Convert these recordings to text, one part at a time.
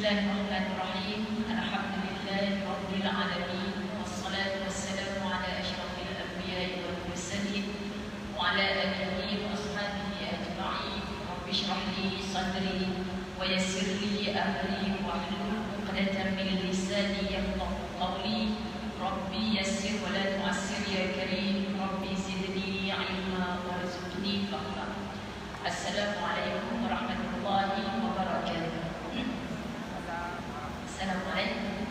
Bismillahirrahmanirrahim. Alhamdulillahirabbil alamin. Wassalatu wassalamu ala asyrafil anbiya'i wal mursalin wa ala alihi wa ashabihi ajma'in. Rabbi shrah li sadri wa yassir li amri wa hlul 'uqdatam min lisani yafqahu qawli. Rabbi yassir wa la tu'assir ya karim. Rabbi zidni 'ilma warzuqni fahma. Assalamualaikum warahmatullahi wabarakatuh. Assalamualaikum.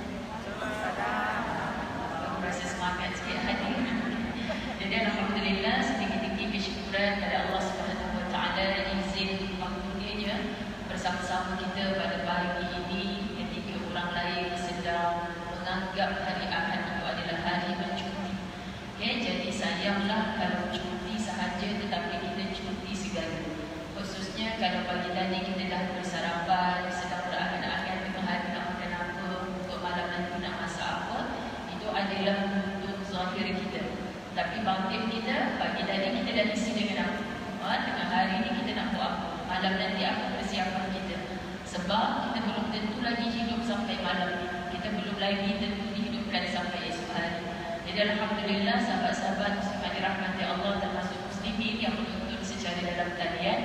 Aku rasa semangat sikit hadir. Jadi alhamdulillah setinggi-tinggi kesyukuran kepada Allah Subhanahu Wa Taala izin waktunya bersama-sama kita pada pagi ini ketika orang lain sedang menganggap hari Ahad itu adalah hari bercuti. Okay, jadi sayanglah kalau cuti sahaja tetapi kita cuti segala. Khususnya kalau pagi tadi kita dah bersarapan, sedang berangan-angan tengah hari nak makan apa, untuk malam nanti nak masak apa, itu adalah untuk zahir kita. Tapi batin kita, pagi tadi kita dah isi dengan apa? Tengah hari ni kita nak buat apa? Malam nanti apa persiapan kita? Sebab kita belum tentu lagi hidup sampai malam ni. Kita belum lagi tentu dihidupkan sampai esok hari. Jadi alhamdulillah sahabat-sahabat muslimat dirahmati Allah termasuk muslimin yang menonton secara dalam talian,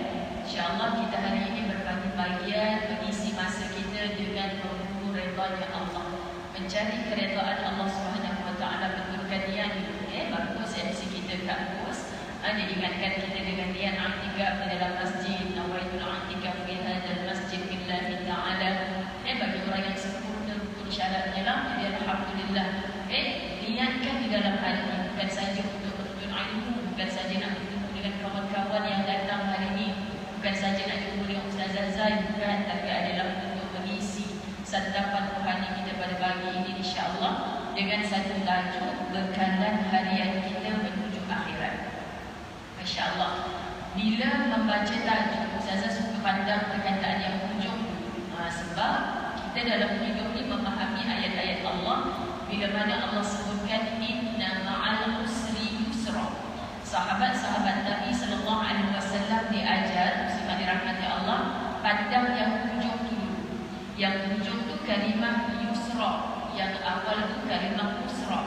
InsyaAllah kita hari ini berbagi-bagian mengisi masa kita dengan memburu redha Allah, mencari keredaan Allah Subhanahu Wa Taala, betulkan niat itu. Bagus MC kita bagus. Diingatkan kita dengan niat i'tikaf di dalam masjid, nawaitul i'tikaf fi hadzal masjid billahi ta'ala. Bagi orang yang sempurna rukun syaratnya lah. Jadi alhamdulillah. Niatkan di dalam hati, bukan saja untuk menuntut ilmu, bukan saja nak bertemu dengan kawan-kawan yang datang hari ini, bukan saja nak jumpa dengan Ustazah Zai, bukan, tapi adalah untuk mengisi santapan rohani kita pada pagi ini insya-Allah dengan satu tajuk bekalan harian kita menuju akhirat. Masya-Allah. Bila membaca tajuk, Ustazah suka pandang perkataan yang hujung sebab kita dalam hidup ni memahami ayat-ayat Allah bila mana Allah sebutkan inna ma'al usri yusra. Sahabat-sahabat Nabi sallallahu alaihi wasallam diajar, muslimat dirahmati Allah, pandang yang hujung dulu. Yang hujung tu kalimah yusra, yang awal tu kalimah usra.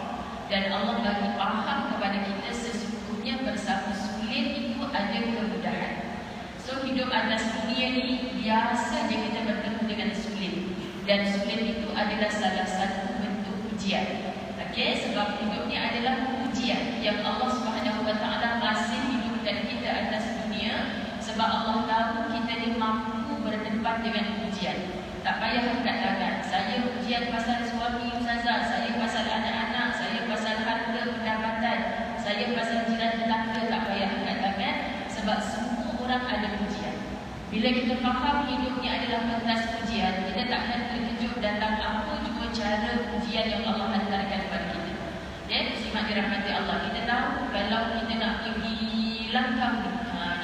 Dan Allah bagi faham kepada kita sesungguhnya bersama sulit itu ada kemudahan. So hidup atas dunia ni biasa je kita bertemu dengan sulit. Dan sulit itu adalah salah satu bentuk ujian. Okey, sebab hidup ni adalah ujian yang Allah Subhanahu Wa Taala masih hidupkan kita atas dunia sebab Allah tahu kita ni mampu berdepan dengan ujian. Tak payah angkat tangan. Saya ujian pasal suami Ustazah, saya pasal anak-anak, saya pasal harta pendapatan, saya pasal jiran tetangga, tak payah angkat tangan sebab semua orang ada ujian. Bila kita faham hidup ni adalah pentas ujian, kita tak akan terkejut datang apa juga cara ujian yang Allah hantarkan kepada kita. Muslimat dirahmati Allah, kita tahu kalau kita nak pergi Langkawi,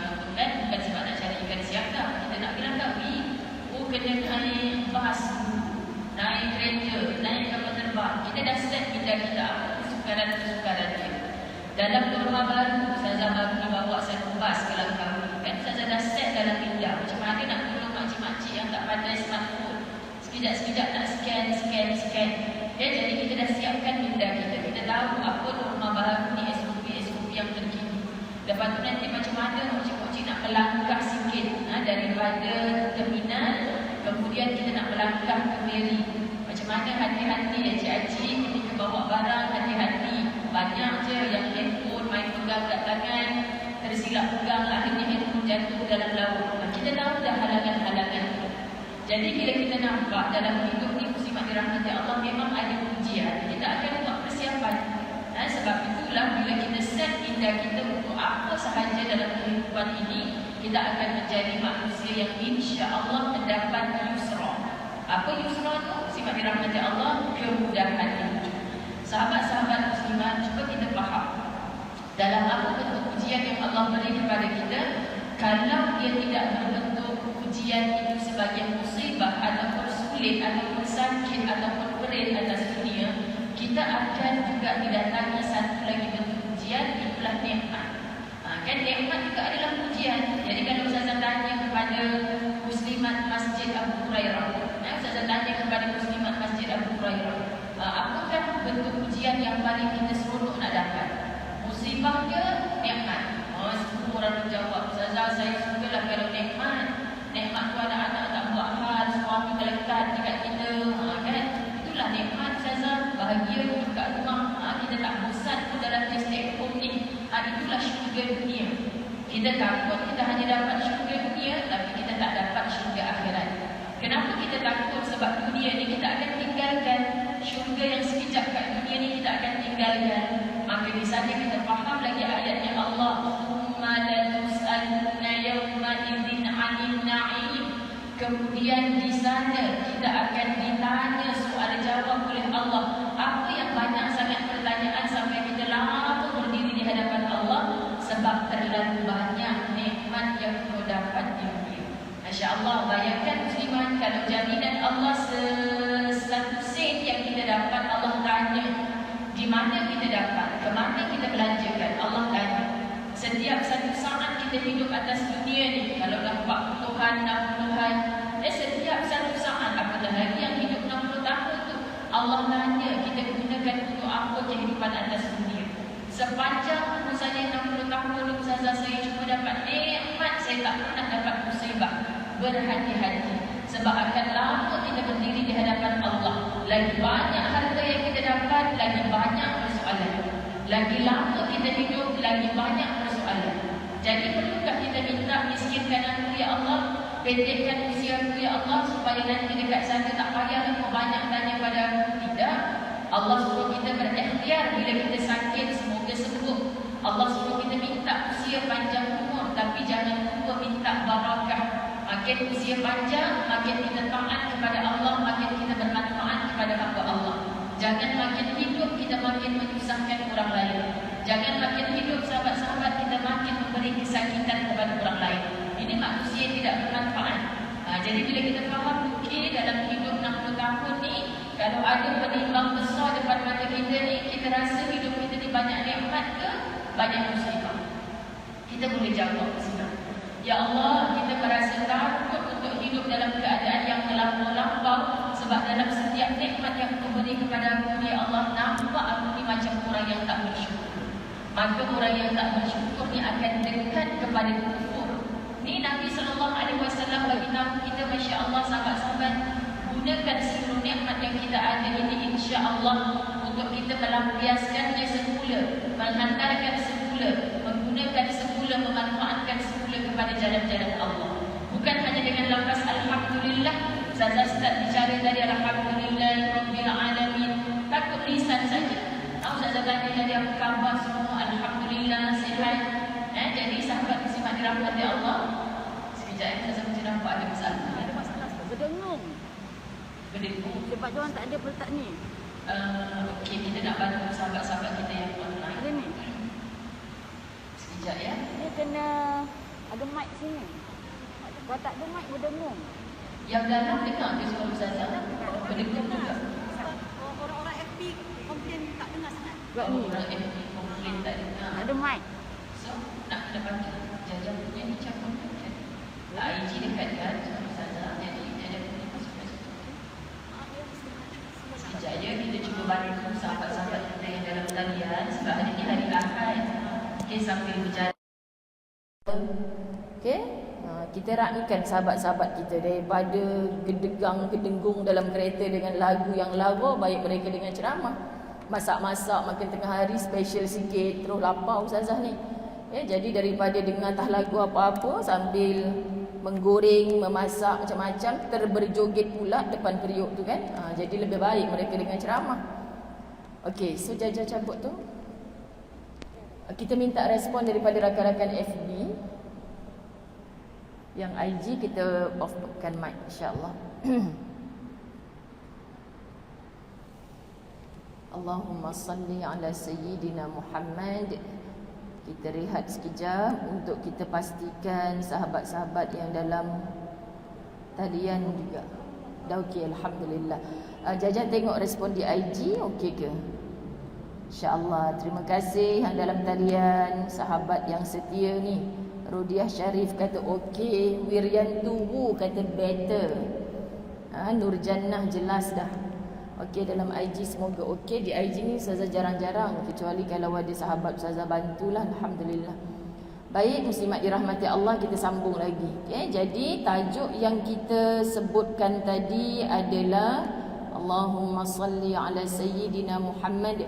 contoh kan, bukan sebab nak cari ikan siakap, kita nak pergi Langkawi, kena naik bas, naik kereta, naik kapal terbang. Kita dah set minda kita apa kesukaran-kesukaran dia. Dalam rumah baru, Ustazah baru bawa satu bas ke Langkawi, kan Ustazah dah set dalam minda macam mana nak tolong makcik-makcik yang tak pandai smartphone, sekejap-sekejap nak scan. Jadi kita dah siapkan minda kita. Kita tahu apa rumah baru ni SOP yang terkini. Lepas tu nanti macam mana makcik-makcik nak melangkah sikit daripada terminal, kemudian kita nak melangkah ke meri. Macam mana hati-hati ya cik-cik ketika bawa barang, hati-hati. Banyak je yang handphone main pegang kat tangan, tersilap pegang, akhirnya handphone jatuh dalam laut. Kita tahu dah halangan-halangan itu. Jadi bila kita nampak dalam hidup ni muslimat dirahmati Allah memang ada ujian, kita akan buat persiapan. Sebab itulah bila kita set minda kita untuk apa sahaja dalam kehidupan ini, kita akan menjadi manusia yang insya-Allah mendapat yusra. Apa yusra tu? Muslimat dirahmati Allah, kemudahan itu. Sahabat-sahabat muslimat, cuba kita faham dalam apa bentuk ujian yang Allah beri kepada kita. Kalau dia tidak berbentuk ujian itu sebagai musibah ataupun sulit ataupun sakit ataupun berat atas dunia, kita akan juga didatangi satu lagi bentuk ujian, itulah nikmat. Kan nikmat juga adalah ujian. Jadi kalau Ustazah tanya kepada muslimat Masjid Abu Hurairah, Ustazah Ustazah tanya kepada muslimat Masjid Abu Hurairah, apakah bentuk ujian yang paling kita seronok nak dapat? Musibah ke nikmat? Semua orang menjawab, Ustazah saya sukalah kalau nikmat. Nikmat tu anak-anak tak buat hal, suami melekat dekat kita, kan? Itulah nikmat Ustazah. Bahagia duduk kat rumah, kita tak bosan pun dalam stay home ni. Itulah syurga dunia. Kita takut kita hanya dapat syurga dunia, tapi kita tak dapat syurga akhirat. Kenapa kita takut? Sebab dunia ni kita akan tinggalkan. Syurga yang sekejap kat dunia ni kita akan tinggalkan. Maka di sana kita faham lagi ayatnya Allah, "Tsumma latus'alunna yawma idzin 'anil na'im." Kemudian di sana kita akan ditanya soal jawab oleh Allah. Apa yang banyak sangat pertanyaan sampai kita lama berdiri di hadapan Allah? Sebab terlalu banyak nikmat yang kau dapat di dunia. Masya Allah, bayangkan musliman, kalau jaminan Allah satu sen yang kita dapat, Allah tanya di mana kita dapat, ke mana kita belanjakan. Allah tanya. Setiap satu saat kita hidup atas dunia ni, kalau dah 40-an, 60-an, setiap satu saat, apatah lagi yang hidup 60 tahun tu, Allah tanya kita gunakan untuk apa kehidupan atas dunia. Sepanjang umur saya 60 tahun, Ustazah, saya cuma dapat nikmat, saya tak pernah dapat musibah. Berhati-hati, sebab akan lama kita berdiri di hadapan Allah. Lagi banyak harta yang kita dapat, lagi banyak persoalan. Lagi lama kita hidup, lagi banyak persoalan. Jadi perlukah kita minta, miskinkan aku ya Allah, pendekkan usia aku ya Allah, supaya nanti dekat sana tak payah banyak tanya pada aku? Tidak. Allah suruh kita berikhtiar bila kita sakit, semoga sembuh. Allah suruh kita minta usia panjang umur, tapi jangan lupa minta barakah. Makin usia panjang, makin kita taat kepada Allah, makin kita bermanfaat kepada hamba Allah. Jangan makin hidup kita makin menyusahkan orang lain. Jangan makin hidup sahabat-sahabat kita makin memberi kesakitan kepada orang lain. Ini manusia tidak bermanfaat. Jadi bila kita faham, okey, dalam hidup 60 tahun ni, kalau ada penimbang besar depan mata kita ni, kita rasa hidup kita ni banyak nikmat ke banyak musibah? Kita boleh jawab sebenarnya, ya Allah, kita merasa takut untuk hidup dalam keadaan yang melampau-lampau. Sebab dalam setiap nikmat yang Kau beri kepada aku, ya Allah, nampak aku ni macam orang yang tak bersyukur. Maka orang yang tak bersyukur ni akan dekat kepada kufur. Ni Nabi SAW bagi tahu kita, Masya Allah, sahabat-sahabat, gunakan seluruh nikmat yang kita ada ini, insya Allah, untuk kita melampiaskannya semula, menghantarkan semula, menggunakan semula, memanfaatkan semula kepada jalan-jalan Allah. Bukan hanya dengan lafaz Alhamdulillah. Ustazah start bicara dari Alhamdulillah Rabbil Alamin, takut lisan saja. Ustazah tanya tadi apa khabar semua, Alhamdulillah sihat. Jadi sahabat muslimat dirahmati Allah, sekejap Ustazah mesti nampak ada masalah. Ada masalah, berdengung. Berdengung Sebab diorang tak ada peletak ni. Okey, kita nak bantu sahabat-sahabat kita yang online. Ada ni. Sekejap ya. Dia kena ada mic sini. Kalau tak ada mic, berdengung. Yang dalam dengar ke suara Ustazah? Berdengung juga. Orang-orang FB komplain tak dengar sangat. Orang FB komplain tak dengar. Ada mic. So, nak kena bantu. Jajan punya ni cakap macam IG dekat kan suara Ustazah. Jadi, jajan punya masuk-masuk. Sekejap ya, kita cuba bantu sahabat-sahabat kita yang dalam talian. Sebab hari ni hari Ahad. Okay, sambil berjalan. Okay, kita raknikan sahabat-sahabat kita daripada gedengang-gedengung dalam kereta dengan lagu yang lawa, baik mereka dengan ceramah. Masak-masak makan tengah hari special sikit, terus lapar Ustazah ni. Jadi daripada dengar tah lagu apa-apa sambil menggoreng, memasak macam-macam, terberjoget pula depan periuk tu kan. Jadi lebih baik mereka dengan ceramah. Okey, so Jaja cabut tu. Kita minta respon daripada rakan-rakan FB. Yang IG kita offkan mic, insya-Allah. Allahumma salli ala Sayyidina Muhammad. Kita rehat sekejap untuk kita pastikan sahabat-sahabat yang dalam talian juga. Dah okey, Alhamdulillah. Jaja tengok respon di IG, okey ke? InsyaAllah. Terima kasih yang dalam talian, sahabat yang setia ni. Rodiah Syarif kata okey, Wiryantu Wu kata better. Nur Jannah jelas dah. Okey, dalam IG semoga okey. Di IG ni Ustazah jarang-jarang, kecuali kalau ada sahabat Ustazah bantulah, alhamdulillah. Baik, muslimat dirahmati Allah, kita sambung lagi. Okey, jadi tajuk yang kita sebutkan tadi adalah Allahumma salli ala sayyidina Muhammad,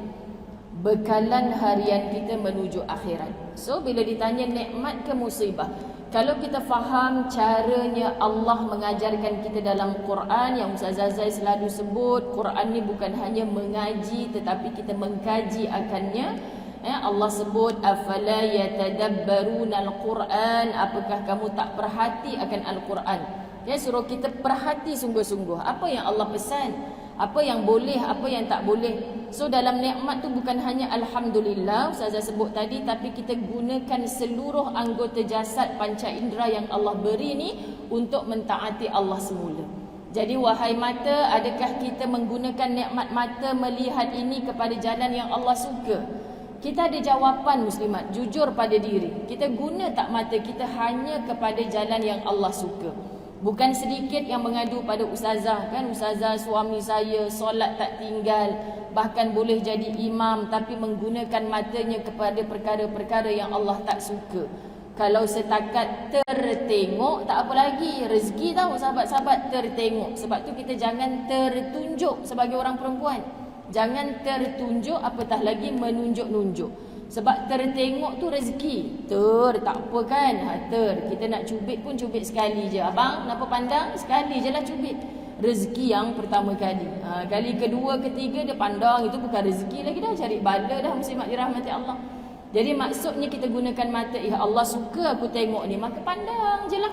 bekalan harian kita menuju akhirat. So bila ditanya nikmat ke musibah, kalau kita faham caranya Allah mengajarkan kita dalam Quran, yang Ustazah Zai selalu sebut, Quran ni bukan hanya mengaji tetapi kita mengkaji akannya. Allah sebut afala yatadabbaruna al-Quran, apakah kamu tak perhati akan Al-Quran? Suruh kita perhati sungguh-sungguh apa yang Allah pesan, apa yang boleh, apa yang tak boleh. So dalam nikmat tu bukan hanya alhamdulillah Ustazah sebut tadi, tapi kita gunakan seluruh anggota jasad panca indera yang Allah beri ni untuk mentaati Allah semula. Jadi wahai mata, adakah kita menggunakan nikmat mata melihat ini kepada jalan yang Allah suka? Kita ada jawapan muslimat, jujur pada diri. Kita guna tak mata kita hanya kepada jalan yang Allah suka? Bukan sedikit yang mengadu pada ustazah kan, ustazah suami saya solat tak tinggal, bahkan boleh jadi imam tapi menggunakan matanya kepada perkara-perkara yang Allah tak suka. Kalau setakat tertengok tak apa lagi, rezeki tahu sahabat-sahabat, tertengok. Sebab tu kita jangan tertunjuk sebagai orang perempuan. Jangan tertunjuk, apatah lagi menunjuk-nunjuk. Sebab tertengok tu rezeki. Tak apa kan? Kita nak cubit pun cubit sekali je. Abang, kenapa pandang? Sekali je lah cubit. Rezeki yang pertama kali. Kali kedua, ketiga dia pandang, itu bukan rezeki lagi dah. Cari bala dah, muslimat dirahmati Allah. Jadi maksudnya kita gunakan mata. Allah suka aku tengok ni, maka pandang je lah.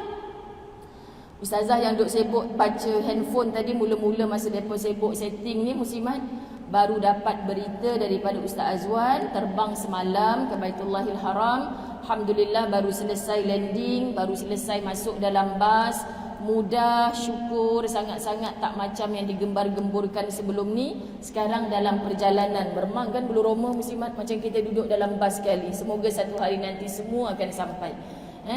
Ustazah yang duk sibuk baca handphone tadi, mula-mula masa mereka sibuk setting ni muslimat, baru dapat berita daripada Ustaz Azwan terbang semalam ke Baitullahil Haram. Alhamdulillah baru selesai landing, baru selesai masuk dalam bas. Mudah, syukur, sangat-sangat tak macam yang digembar-gemburkan sebelum ni. Sekarang dalam perjalanan, bermak kan bulu roma muslimat, macam kita duduk dalam bas sekali. Semoga satu hari nanti semua akan sampai.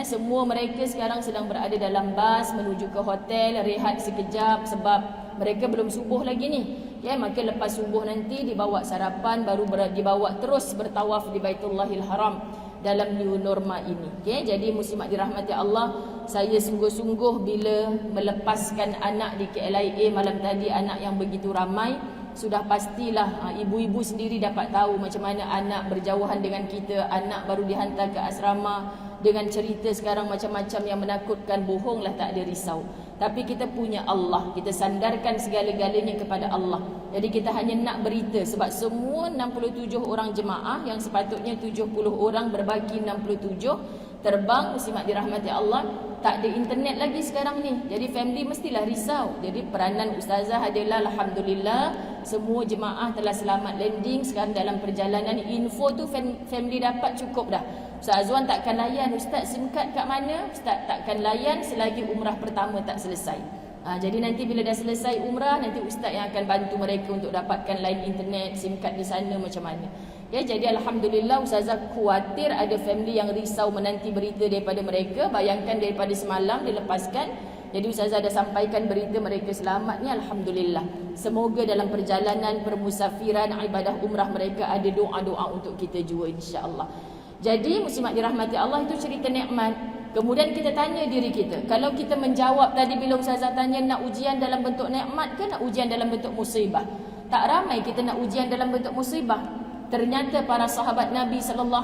Semua mereka sekarang sedang berada dalam bas menuju ke hotel, rehat sekejap sebab mereka belum subuh lagi ni. Maka lepas subuh nanti dibawa sarapan, baru dibawa terus bertawaf di Baitullahil Haram dalam new norma ini. Jadi muslimat dirahmati Allah, saya sungguh-sungguh bila melepaskan anak di KLIA malam tadi, anak yang begitu ramai, sudah pastilah ibu-ibu sendiri dapat tahu macam mana anak berjauhan dengan kita, anak baru dihantar ke asrama dengan cerita sekarang macam-macam yang menakutkan. Bohonglah, tak ada risau. Tapi kita punya Allah, kita sandarkan segala-galanya kepada Allah. Jadi kita hanya nak berita, sebab semua 67 orang jemaah yang sepatutnya 70 orang berbagi 67 terbang, muslimat dirahmati Allah, tak ada internet lagi sekarang ni. Jadi family mestilah risau. Jadi peranan ustazah adalah alhamdulillah semua jemaah telah selamat landing sekarang dalam perjalanan. Info tu family dapat cukup dah. Ustaz Azwan takkan layan, ustaz SIM card kat mana? Ustaz takkan layan selagi umrah pertama tak selesai. Jadi nanti bila dah selesai umrah, nanti ustaz yang akan bantu mereka untuk dapatkan line internet, SIM card di sana macam mana. Jadi alhamdulillah ustazah khawatir ada family yang risau menanti berita daripada mereka. Bayangkan daripada semalam dilepaskan. Jadi ustazah dah sampaikan berita mereka selamat ni, alhamdulillah. Semoga dalam perjalanan permusafiran ibadah umrah mereka ada doa-doa untuk kita juga insya-Allah. Jadi muslimat dirahmati Allah, itu cerita nikmat. Kemudian kita tanya diri kita, kalau kita menjawab tadi bila ustazah tanya nak ujian dalam bentuk nikmat ke nak ujian dalam bentuk musibah? Tak ramai kita nak ujian dalam bentuk musibah. Ternyata para sahabat Nabi SAW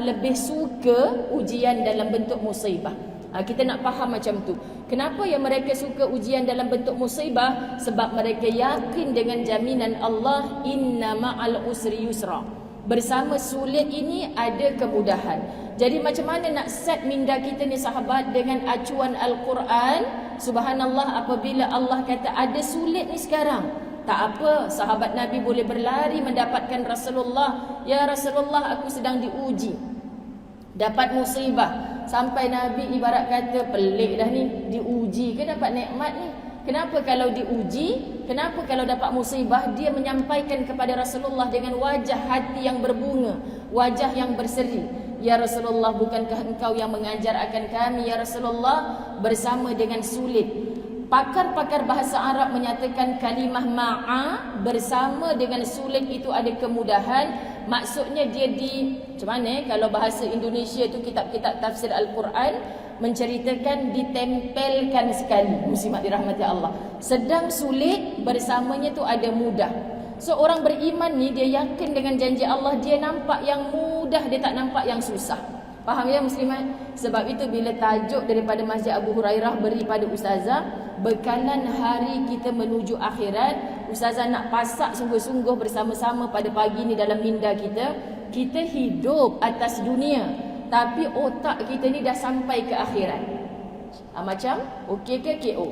lebih suka ujian dalam bentuk musibah. Kita nak faham macam tu. Kenapa yang mereka suka ujian dalam bentuk musibah? Sebab mereka yakin dengan jaminan Allah, inna ma'al usri yusra. Bersama sulit ini ada kemudahan. Jadi macam mana nak set minda kita ni sahabat dengan acuan Al-Quran? Subhanallah, apabila Allah kata ada sulit ni sekarang, tak apa, sahabat Nabi boleh berlari mendapatkan Rasulullah. Ya Rasulullah, aku sedang diuji, dapat musibah. Sampai Nabi ibarat kata, pelik dah ni, diuji ke dapat nikmat ni? Kenapa kalau diuji, kenapa kalau dapat musibah, dia menyampaikan kepada Rasulullah dengan wajah hati yang berbunga, wajah yang berseri. Ya Rasulullah, bukankah engkau yang mengajar akan kami? Ya Rasulullah, bersama dengan sulit, Pakar-pakar bahasa Arab menyatakan kalimah ma'a bersama dengan sulit itu ada kemudahan. Maksudnya dia macam mana kalau bahasa Indonesia tu kitab-kitab tafsir Al-Quran menceritakan ditempelkan sekali. Muslimat dirahmati Allah. Sedang sulit bersamanya tu ada mudah. So orang beriman ni dia yakin dengan janji Allah, dia nampak yang mudah, dia tak nampak yang susah. Faham ya muslimat? Sebab itu bila tajuk daripada Masjid Abu Hurairah beri pada ustazah, bekalan hari kita menuju akhirat, ustazah nak pasak sungguh-sungguh bersama-sama pada pagi ni dalam minda kita. Kita hidup atas dunia, tapi otak kita ni dah sampai ke akhirat. Macam okey ke KO?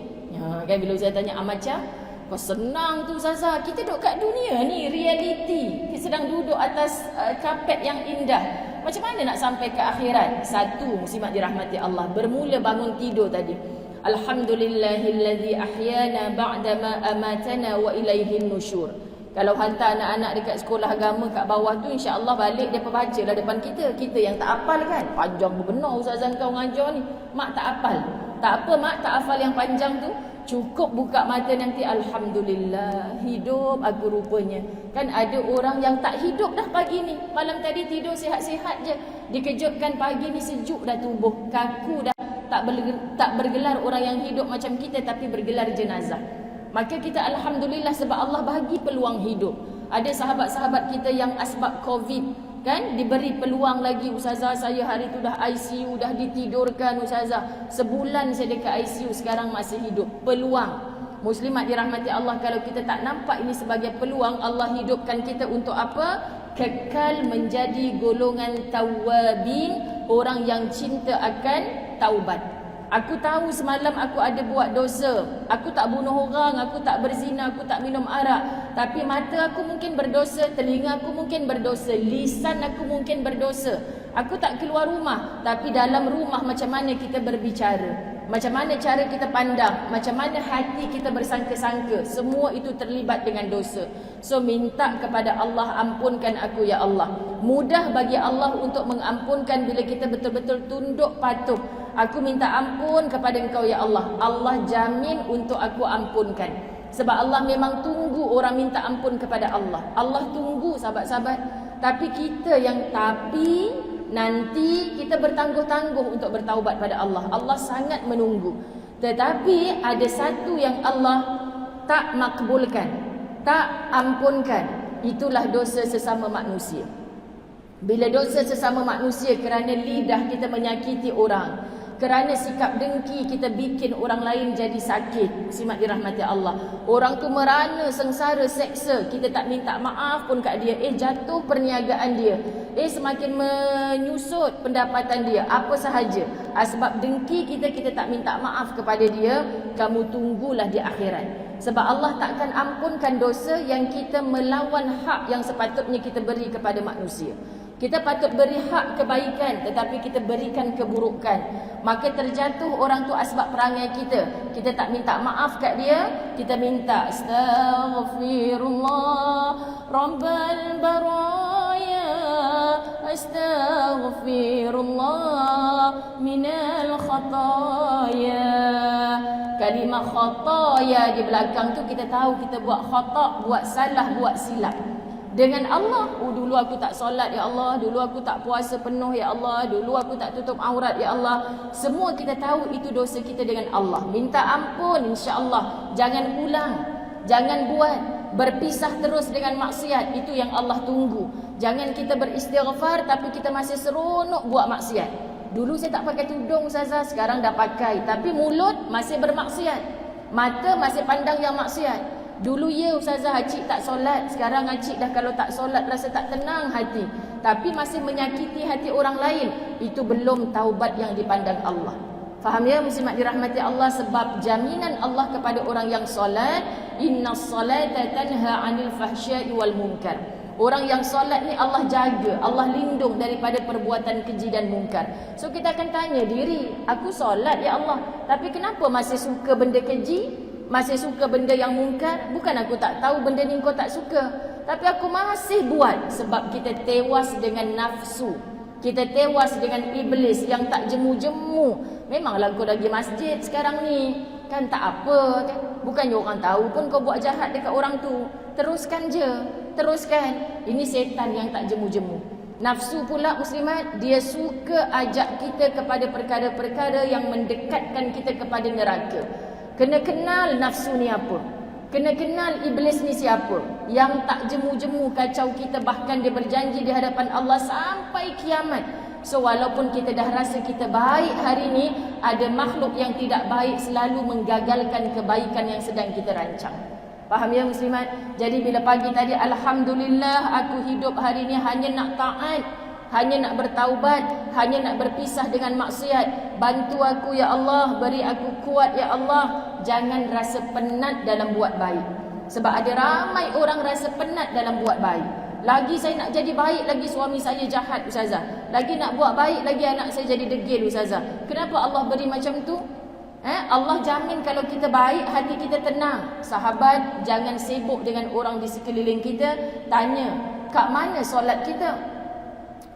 Kan bila saya tanya macam kau senang tu ustazah, kita duduk kat dunia ni, reality. Kita sedang duduk atas kapet yang indah. Macam mana nak sampai ke akhirat? Satu, muslimat dirahmati Allah, bermula bangun tidur tadi. Alhamdulillahillazi ahyana ba'dama amatana wa ilaihin nusyur. Kalau hantar anak-anak dekat sekolah agama kat bawah tu, insya-Allah balik dia bacalah depan kita. Kita yang tak hafal kan? Panjang benar ustazah kau ngajar ni. Mak tak hafal. Tak apa mak tak hafal yang panjang tu. Cukup buka mata nanti, alhamdulillah hidup aku rupanya. Kan ada orang yang tak hidup dah pagi ni. Malam tadi tidur sihat-sihat je. Dikejutkan pagi ni sejuk dah tubuh. Kaku dah tak bergelar orang yang hidup macam kita, tapi bergelar jenazah. Maka kita alhamdulillah sebab Allah bagi peluang hidup. Ada sahabat-sahabat kita yang asbab COVID kan diberi peluang lagi. Ustazah saya hari tu dah ICU, dah ditidurkan ustazah. Sebulan saya dekat ICU, sekarang masih hidup. Peluang. Muslimat dirahmati Allah, kalau kita tak nampak ini sebagai peluang, Allah hidupkan kita untuk apa? Kekal menjadi golongan tawabin, orang yang cinta akan taubat. Aku tahu semalam aku ada buat dosa. Aku tak bunuh orang, aku tak berzina, aku tak minum arak. Tapi mata aku mungkin berdosa, telinga aku mungkin berdosa, lisan aku mungkin berdosa. Aku tak keluar rumah, tapi dalam rumah macam mana kita berbicara, macam mana cara kita pandang, macam mana hati kita bersangka-sangka, semua itu terlibat dengan dosa. So minta kepada Allah, ampunkan aku ya Allah. Mudah bagi Allah untuk mengampunkan bila kita betul-betul tunduk patuh. Aku minta ampun kepada engkau ya Allah. Allah jamin untuk aku ampunkan. Sebab Allah memang tunggu orang minta ampun kepada Allah. Allah tunggu sahabat-sahabat. Tapi kita yang nanti kita bertangguh-tangguh untuk bertaubat pada Allah. Allah sangat menunggu. Tetapi ada satu yang Allah tak makbulkan, tak ampunkan. Itulah dosa sesama manusia. Bila dosa sesama manusia kerana lidah kita menyakiti orang, kerana sikap dengki kita bikin orang lain jadi sakit. Simak dirahmati Allah. Orang tu merana, sengsara, seksa, kita tak minta maaf pun kat dia. Jatuh perniagaan dia. Semakin menyusut pendapatan dia. Apa sahaja. Sebab dengki kita tak minta maaf kepada dia. Kamu tunggulah di akhirat. Sebab Allah takkan ampunkan dosa yang kita melawan hak yang sepatutnya kita beri kepada manusia. Kita patut beri hak kebaikan, tetapi kita berikan keburukan. Maka terjatuh orang tu asbab perangai kita. Kita tak minta maaf kat dia, kita minta astaghfirullah rabbal baraya, astaghfirullah minal khataya. Kalimah khataya di belakang tu kita tahu kita buat khata', buat salah, buat silap. Dengan Allah, dulu aku tak solat ya Allah, dulu aku tak puasa penuh ya Allah, dulu aku tak tutup aurat ya Allah. Semua kita tahu itu dosa kita dengan Allah. Minta ampun insya-Allah. Jangan ulang, jangan buat. Berpisah terus dengan maksiat, itu yang Allah tunggu. Jangan kita beristighfar tapi kita masih seronok buat maksiat. Dulu saya tak pakai tudung ustazah, sekarang dah pakai, tapi mulut masih bermaksiat. Mata masih pandang yang maksiat. Dulu ya ustazah acik tak solat, sekarang acik dah kalau tak solat rasa tak tenang hati, tapi masih menyakiti hati orang lain. Itu belum taubat yang dipandang Allah. Faham ya muslimat dirahmati Allah? Sebab jaminan Allah kepada orang yang solat, innas salata tanha 'anil fahsya'i wal munkar. Orang yang solat ni Allah jaga, Allah lindung daripada perbuatan keji dan munkar. So kita akan tanya diri, aku solat ya Allah, tapi kenapa masih suka benda keji? Masih suka benda yang mungkar? Bukan aku tak tahu benda ni kau tak suka, tapi aku masih buat sebab kita tewas dengan nafsu. Kita tewas dengan iblis yang tak jemu-jemu. Memanglah kau pergi masjid sekarang ni, kan tak apa kan. Bukannya orang tahu pun kau buat jahat dekat orang tu. Teruskan je. Teruskan. Ini setan yang tak jemu-jemu. Nafsu pula muslimat, dia suka ajak kita kepada perkara-perkara yang mendekatkan kita kepada neraka. Kena kenal nafsu ni apa. Kena kenal iblis ni siapa. Yang tak jemu-jemu kacau kita, bahkan dia berjanji di hadapan Allah sampai kiamat. So walaupun kita dah rasa kita baik hari ni, ada makhluk yang tidak baik selalu menggagalkan kebaikan yang sedang kita rancang. Faham ya muslimat? Jadi bila pagi tadi, alhamdulillah aku hidup hari ni hanya nak taat, hanya nak bertaubat, hanya nak berpisah dengan maksiat. Bantu aku ya Allah, beri aku kuat ya Allah. Jangan rasa penat dalam buat baik. Sebab ada ramai orang rasa penat dalam buat baik. Lagi saya nak jadi baik, lagi suami saya jahat ustazah. Lagi nak buat baik, lagi anak saya jadi degil ustazah. Kenapa Allah beri macam tu? Allah jamin kalau kita baik, hati kita tenang. Sahabat, jangan sibuk dengan orang di sekeliling kita. Tanya, kat mana solat kita?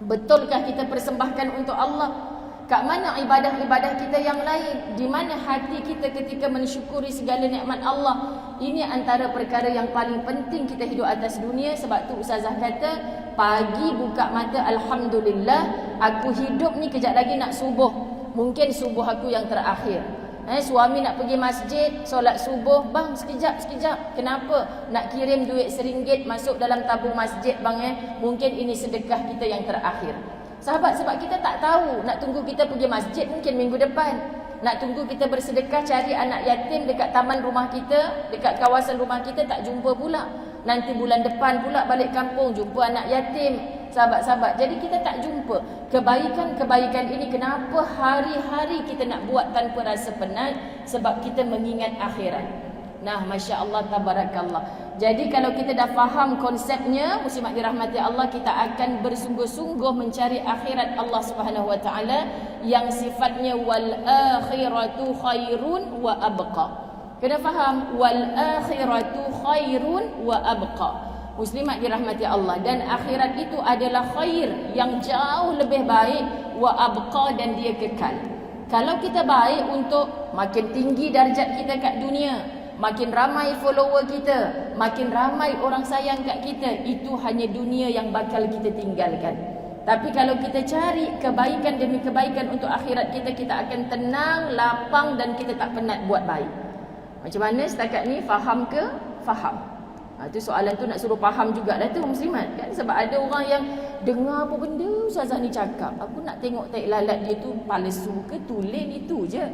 Betulkah kita persembahkan untuk Allah? Kat mana ibadah-ibadah kita yang lain? Di mana hati kita ketika mensyukuri segala nikmat Allah? Ini antara perkara yang paling penting kita hidup atas dunia. Sebab tu ustazah kata, pagi buka mata, alhamdulillah, aku hidup ni kejap lagi nak subuh. Mungkin subuh aku yang terakhir. Suami nak pergi masjid, solat subuh, bang sekejap. Kenapa? Nak kirim duit RM1 masuk dalam tabung masjid bang. Mungkin ini sedekah kita yang terakhir. Sahabat, sebab kita tak tahu. Nak tunggu kita pergi masjid mungkin minggu depan. Nak tunggu kita bersedekah cari anak yatim dekat taman rumah kita, dekat kawasan rumah kita, tak jumpa pula. Nanti bulan depan pula balik kampung jumpa anak yatim. Sahabat-sahabat, jadi kita tak jumpa kebaikan-kebaikan ini. Kenapa hari-hari kita nak buat tanpa rasa penat? Sebab kita mengingat akhirat. Nah, Masya Allah, tabarakallah. Jadi kalau kita dah faham konsepnya, muslimat dirahmati Allah, kita akan bersungguh-sungguh mencari akhirat Allah Subhanahu Wa Taala yang sifatnya wal akhiratu khairun wa abqa. Kena faham, wal akhiratu khairun wa abqa. Muslimat dirahmati Allah, dan akhirat itu adalah khair yang jauh lebih baik, wa abqa, dan dia kekal. Kalau kita baik untuk makin tinggi darjat kita kat dunia, makin ramai follower kita, makin ramai orang sayang kat kita, itu hanya dunia yang bakal kita tinggalkan. Tapi kalau kita cari kebaikan demi kebaikan untuk akhirat kita, kita akan tenang, lapang, dan kita tak penat buat baik. Macam mana setakat ni? Faham ke? Faham. Tu soalan tu nak suruh faham jugalah tu muslimat kan. Sebab ada orang yang dengar apa benda ustazah ni cakap, aku nak tengok tak lalat dia tu palsu ke tulen, itu je.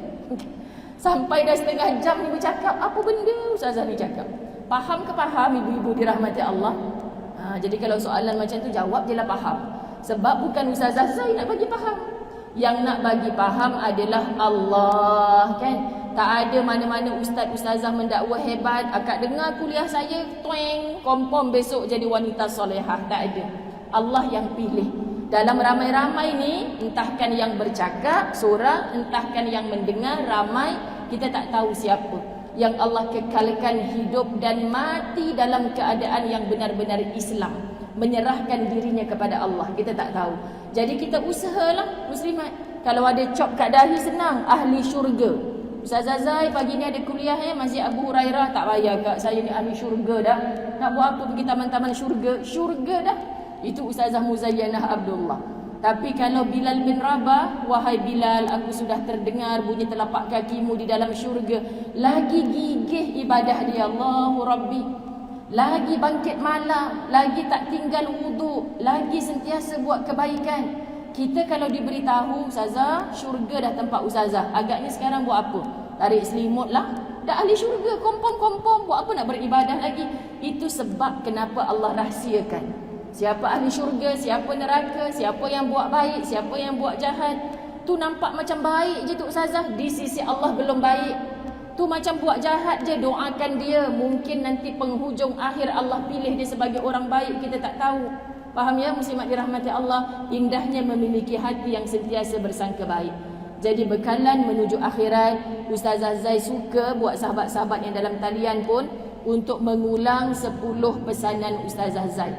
Sampai dah setengah jam ni bercakap apa benda ustazah ni cakap. Faham ke faham ibu-ibu dirahmati Allah? Jadi kalau soalan macam tu jawab je lah faham. Sebab bukan ustazah Zai nak bagi faham. Yang nak bagi faham adalah Allah kan. Tak ada mana-mana ustaz-ustazah mendakwa hebat, akak dengar kuliah saya, tueng, kompom besok jadi wanita solehah. Tak ada. Allah yang pilih. Dalam ramai-ramai ni, entahkan yang bercakap seorang, entahkan yang mendengar ramai, kita tak tahu siapa. Yang Allah kekalkan hidup dan mati dalam keadaan yang benar-benar Islam, menyerahkan dirinya kepada Allah. Kita tak tahu. Jadi kita usahalah muslimat. Kalau ada cop kat dahi senang, ahli syurga. Ustazah Zai pagi ni ada kuliah Masjid Abu Hurairah. Tak payah kak, saya ni ahli syurga dah. Nak buat apa pergi taman-taman syurga? Syurga dah. Itu Ustazah Muzayyanah Abdullah. Tapi kalau Bilal bin Rabah, wahai Bilal, aku sudah terdengar bunyi telapak kakimu di dalam syurga. Lagi gigih ibadah dia, Allahu Rabbi. Lagi bangkit malam, lagi tak tinggal wudu, lagi sentiasa buat kebaikan. Kita kalau diberitahu, ustazah, syurga dah tempat ustazah, agaknya sekarang buat apa? Tarik selimut lah. Dah ahli syurga, kompom-kompom, buat apa nak beribadah lagi? Itu sebab kenapa Allah rahsiakan siapa ahli syurga, siapa neraka, siapa yang buat baik, siapa yang buat jahat. Tu nampak macam baik je tu ustazah, di sisi Allah belum baik. Tu macam buat jahat je, doakan dia. Mungkin nanti penghujung akhir Allah pilih dia sebagai orang baik, kita tak tahu. Faham ya muslimat dirahmati Allah? Indahnya memiliki hati yang sentiasa bersangka baik. Jadi bekalan menuju akhirat, Ustazah Zai suka buat sahabat-sahabat yang dalam talian pun untuk mengulang 10 pesanan Ustazah Zai.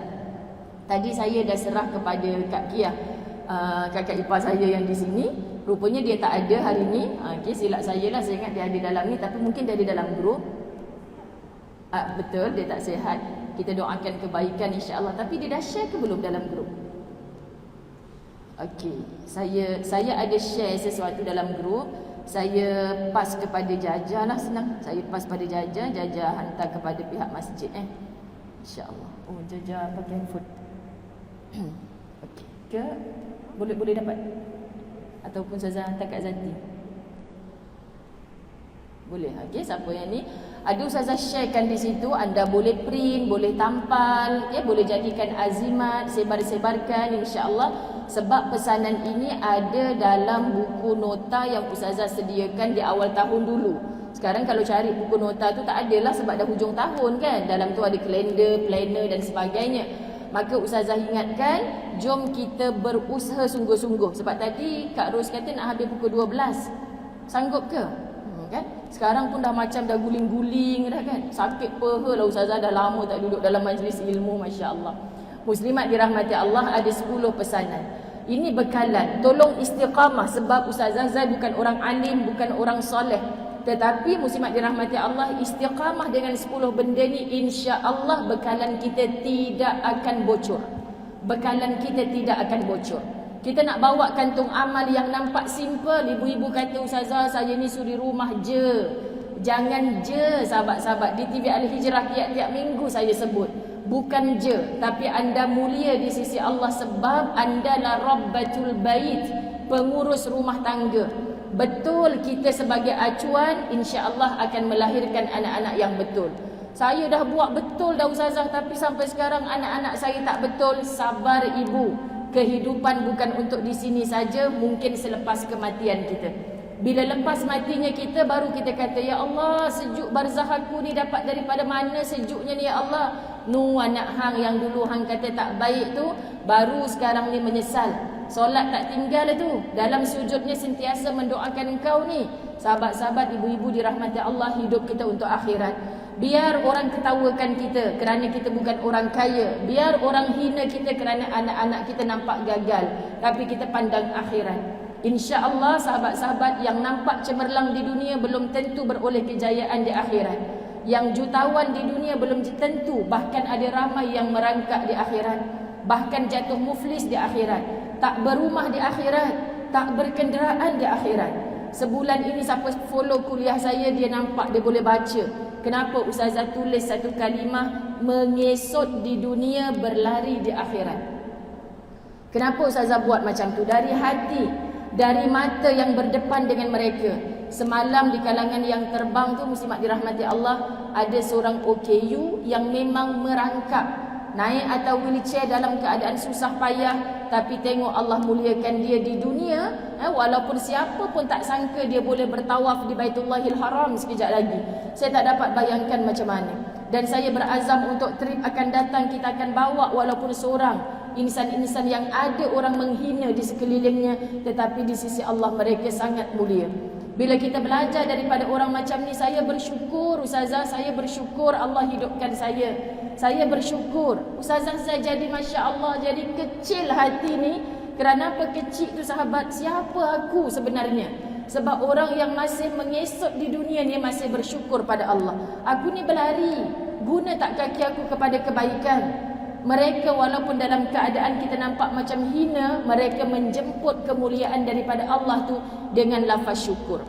Tadi saya dah serah kepada Kak Kia. kakak ipar saya yang di sini. Rupanya dia tak ada hari ni. Okey, silap saya lah, saya ingat dia ada dalam ni, tapi mungkin dia ada dalam grup. Betul, dia tak sihat. Kita doakan kebaikan insya-Allah. Tapi dia dah share ke belum dalam grup? Okey, saya ada share sesuatu dalam grup. Saya pass kepada Jaja lah, senang. Saya pass pada Jaja, Jaja hantar kepada pihak masjid insya-Allah. Oh, Jaja pakai handphone. Okey. Ke boleh dapat? Ataupun Ustazah hantar kat Zati? Boleh. Okey, siapa yang ni? Ada Ustazah sharekan di situ, anda boleh print, boleh tampal, boleh jadikan azimat, sebar-sebarkan insya-Allah. Sebab pesanan ini ada dalam buku nota yang Ustazah sediakan di awal tahun dulu. Sekarang kalau cari buku nota tu tak adalah sebab dah hujung tahun kan. Dalam tu ada kalender, planner dan sebagainya. Maka Ustazah ingatkan, jom kita berusaha sungguh-sungguh. Sebab tadi Kak Ros kata nak habis pukul 12. Sanggup ke? Kan? Sekarang pun dah macam dah guling-guling dah kan. Sakit peha lah, Ustazah dah lama tak duduk dalam majlis ilmu, masya-Allah. Muslimat dirahmati Allah, ada 10 pesanan. Ini bekalan. Tolong istiqamah sebab Ustazah Zai bukan orang alim, bukan orang soleh. Tetapi muslimat dirahmati Allah, istiqamah dengan 10 benda ni, insya-Allah bekalan kita tidak akan bocor. Bekalan kita tidak akan bocor. Kita nak bawa kantung amal yang nampak simple. Ibu-ibu kata, Ustazah saya ni suri rumah je. Jangan je, sahabat-sahabat. Di TV Al-Hijrah tiap-tiap minggu saya sebut, bukan je, tapi anda mulia di sisi Allah sebab anda la rabbatul bait, pengurus rumah tangga. Betul, kita sebagai acuan insya-Allah akan melahirkan anak-anak yang betul. Saya dah buat betul dah Ustazah, tapi sampai sekarang anak-anak saya tak betul. Sabar ibu. Kehidupan bukan untuk di sini saja, mungkin selepas kematian kita. Bila lepas matinya kita, baru kita kata, ya Allah, sejuk barzah aku ni dapat daripada mana sejuknya ni ya Allah. Nu anak hang yang dulu hang kata tak baik tu, baru sekarang ni menyesal. Solat tak tinggal tu, dalam sujudnya sentiasa mendoakan engkau ni. Sahabat-sahabat, ibu-ibu dirahmati Allah, hidup kita untuk akhirat. Biar orang ketawakan kita kerana kita bukan orang kaya. Biar orang hina kita kerana anak-anak kita nampak gagal. Tapi kita pandang akhirat. InsyaAllah sahabat-sahabat, yang nampak cemerlang di dunia belum tentu beroleh kejayaan di akhirat. Yang jutawan di dunia belum tentu, bahkan ada ramai yang merangkak di akhirat. Bahkan jatuh muflis di akhirat. Tak berumah di akhirat. Tak berkenderaan di akhirat. Sebulan ini siapa follow kuliah saya, dia nampak, dia boleh baca. Kenapa Ustazah tulis satu kalimah, mengesot di dunia, berlari di akhirat. Kenapa Ustazah buat macam tu? Dari hati, dari mata yang berdepan dengan mereka. Semalam di kalangan yang terbang tu, muslimat dirahmati Allah, ada seorang OKU yang memang merangkak naik atau wheelchair dalam keadaan susah payah, tapi tengok Allah muliakan dia di dunia. Walaupun siapa pun tak sangka dia boleh bertawaf di Baitullahil Haram sekejap lagi. Saya tak dapat bayangkan macam mana. Dan saya berazam untuk trip akan datang, kita akan bawa walaupun seorang insan-insan yang ada orang menghina di sekelilingnya, tetapi di sisi Allah mereka sangat mulia. Bila kita belajar daripada orang macam ni, saya bersyukur Ustazah, saya bersyukur Allah hidupkan saya. Saya bersyukur Ustazah saya jadi masya-Allah, jadi kecil hati ni. Kerana apa kecil tu sahabat? Siapa aku sebenarnya? Sebab orang yang masih mengesot di dunia ni masih bersyukur pada Allah. Aku ni berlari, guna tak kaki aku kepada kebaikan? Mereka walaupun dalam keadaan kita nampak macam hina, mereka menjemput kemuliaan daripada Allah tu dengan lafaz syukur.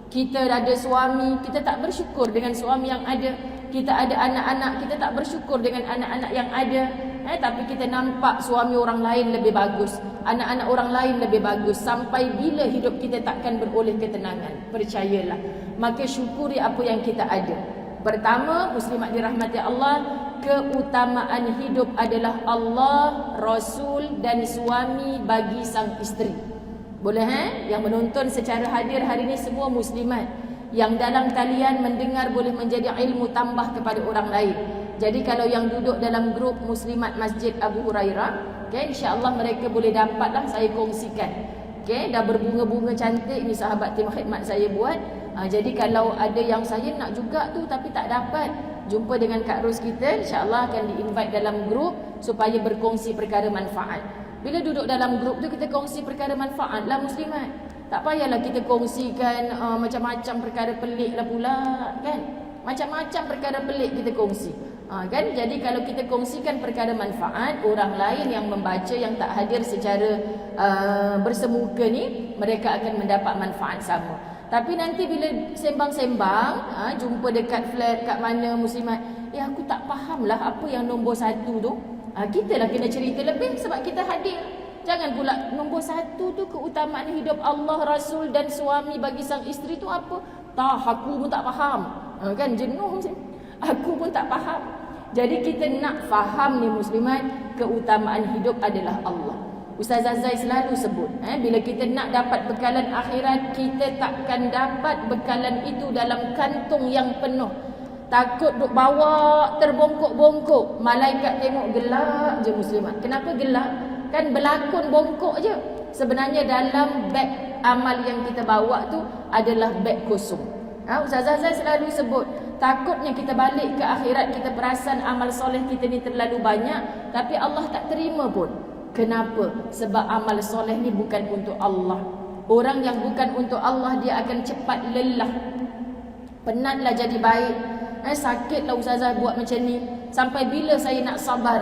Kita ada suami, kita tak bersyukur dengan suami yang ada. Kita ada anak-anak, kita tak bersyukur dengan anak-anak yang ada. Tapi kita nampak suami orang lain lebih bagus, anak-anak orang lain lebih bagus. Sampai bila hidup kita takkan beroleh ketenangan? Percayalah. Maka syukuri apa yang kita ada. Pertama, muslimat dirahmati Allah, keutamaan hidup adalah Allah, Rasul dan suami bagi sang isteri. Boleh Yang menonton secara hadir hari ini semua muslimat. Yang dalam talian mendengar boleh menjadi ilmu tambah kepada orang lain. Jadi kalau yang duduk dalam grup muslimat Masjid Abu Hurairah, insya-Allah mereka boleh dapatlah, saya kongsikan. Dah berbunga-bunga cantik ni sahabat tim khidmat saya buat. Jadi kalau ada yang saya nak juga tu tapi tak dapat, jumpa dengan Kak Ros kita, insya-Allah akan di-invite dalam grup supaya berkongsi perkara manfaat. Bila duduk dalam grup tu kita kongsi perkara manfaat lah muslimat. Tak payahlah kita kongsikan macam-macam perkara pelik lah pula kan. Macam-macam perkara pelik kita kongsi. Kan? Jadi kalau kita kongsikan perkara manfaat, orang lain yang membaca yang tak hadir secara bersemuka ni, mereka akan mendapat manfaat sama. Tapi nanti bila sembang-sembang, jumpa dekat flat kat mana muslimat, aku tak faham lah apa yang nombor 1 tu. Kita lah kena cerita lebih sebab kita hadir. Jangan pula nombor 1 tu keutamaan hidup Allah, Rasul dan suami bagi sang isteri tu apa? Tak, aku pun tak faham. Kan jenuh macam aku pun tak faham. Jadi kita nak faham ni muslimat, keutamaan hidup adalah Allah. Ustaz Azai selalu sebut, bila kita nak dapat bekalan akhirat, kita takkan dapat bekalan itu dalam kantung yang penuh. Takut duk bawa terbongkok-bongkok. Malaikat tengok gelap je muslimat. Kenapa gelap? Kan berlakon bongkok je. Sebenarnya dalam beg amal yang kita bawa tu adalah beg kosong. Ustaz Azai selalu sebut, takutnya kita balik ke akhirat, kita perasan amal soleh kita ni terlalu banyak, tapi Allah tak terima pun. Kenapa? Sebab amal soleh ni bukan untuk Allah. Orang yang bukan untuk Allah, dia akan cepat lelah. Penatlah jadi baik. Sakitlah Ustazah buat macam ni. Sampai bila saya nak sabar?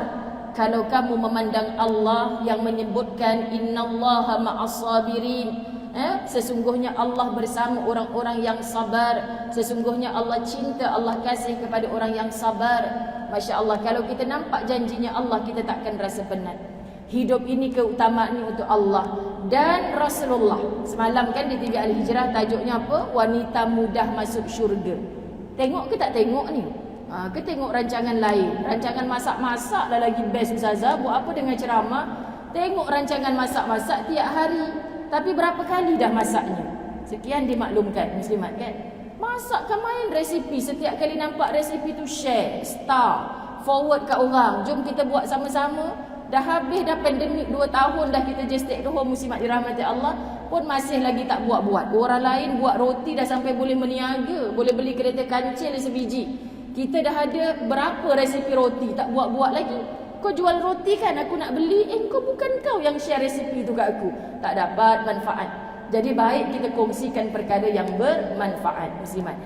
Kalau kamu memandang Allah yang menyebutkan innallaha ma'as sabirin, sesungguhnya Allah bersama orang-orang yang sabar. Sesungguhnya Allah cinta, Allah kasih kepada orang yang sabar. Masya Allah, kalau kita nampak janjinya Allah, kita takkan rasa penat. Hidup ini keutamaan ni untuk Allah dan Rasulullah. Semalam kan di TV Al-Hijrah tajuknya apa? Wanita mudah masuk syurga. Tengok ke tak tengok ni? Ke tengok rancangan lain? Rancangan masak-masak dah lagi best Ustazah. Buat apa dengan ceramah? Tengok rancangan masak-masak tiap hari. Tapi berapa kali dah masaknya? Sekian dimaklumkan muslimat kan? Masak kan main resipi. Setiap kali nampak resipi tu share, star, forward kat orang. Jom kita buat sama-sama. Dah habis dah pandemik 2 tahun dah kita just stay at home muslimat dirahmati Allah, pun masih lagi tak buat-buat. Orang lain buat roti dah sampai boleh meniaga, boleh beli kereta kancil sebiji. Kita dah ada berapa resipi roti, tak buat-buat lagi. Kau jual roti kan, aku nak beli. Kau bukan kau yang share resipi tu kat aku. Tak dapat manfaat. Jadi baik kita kongsikan perkara yang bermanfaat muslimat.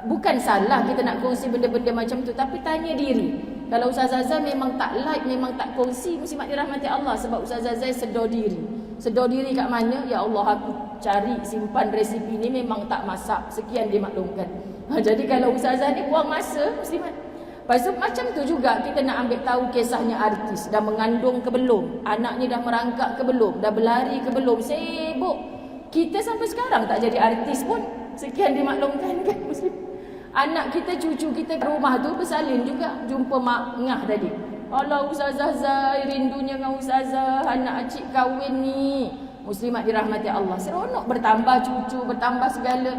Bukan salah kita nak kongsi benda-benda macam tu, tapi tanya diri. Kalau Ustaz Azai memang tak like, memang tak kongsi, muslimat dirahmati Allah. Sebab Ustaz Azai sedar diri. Sedar diri kat mana? Ya Allah, aku cari simpan resipi ni memang tak masak. Sekian dimaklumkan. Jadi kalau Ustaz Azai ni buang masa muslimat. Lepas tu macam tu juga kita nak ambil tahu kisahnya artis. Dah mengandung ke belum? Anaknya dah merangkak ke belum? Dah berlari ke belum? Sibuk. Kita sampai sekarang tak jadi artis pun. Sekian dimaklumkan kan muslim. Anak kita, cucu kita ke rumah tu bersalin juga. Jumpa mak ngah tadi. Allah Ustazah Zai, rindunya dengan Ustazah, anak acik kahwin ni. Muslimat dirahmati Allah. Seronok bertambah cucu, bertambah segala.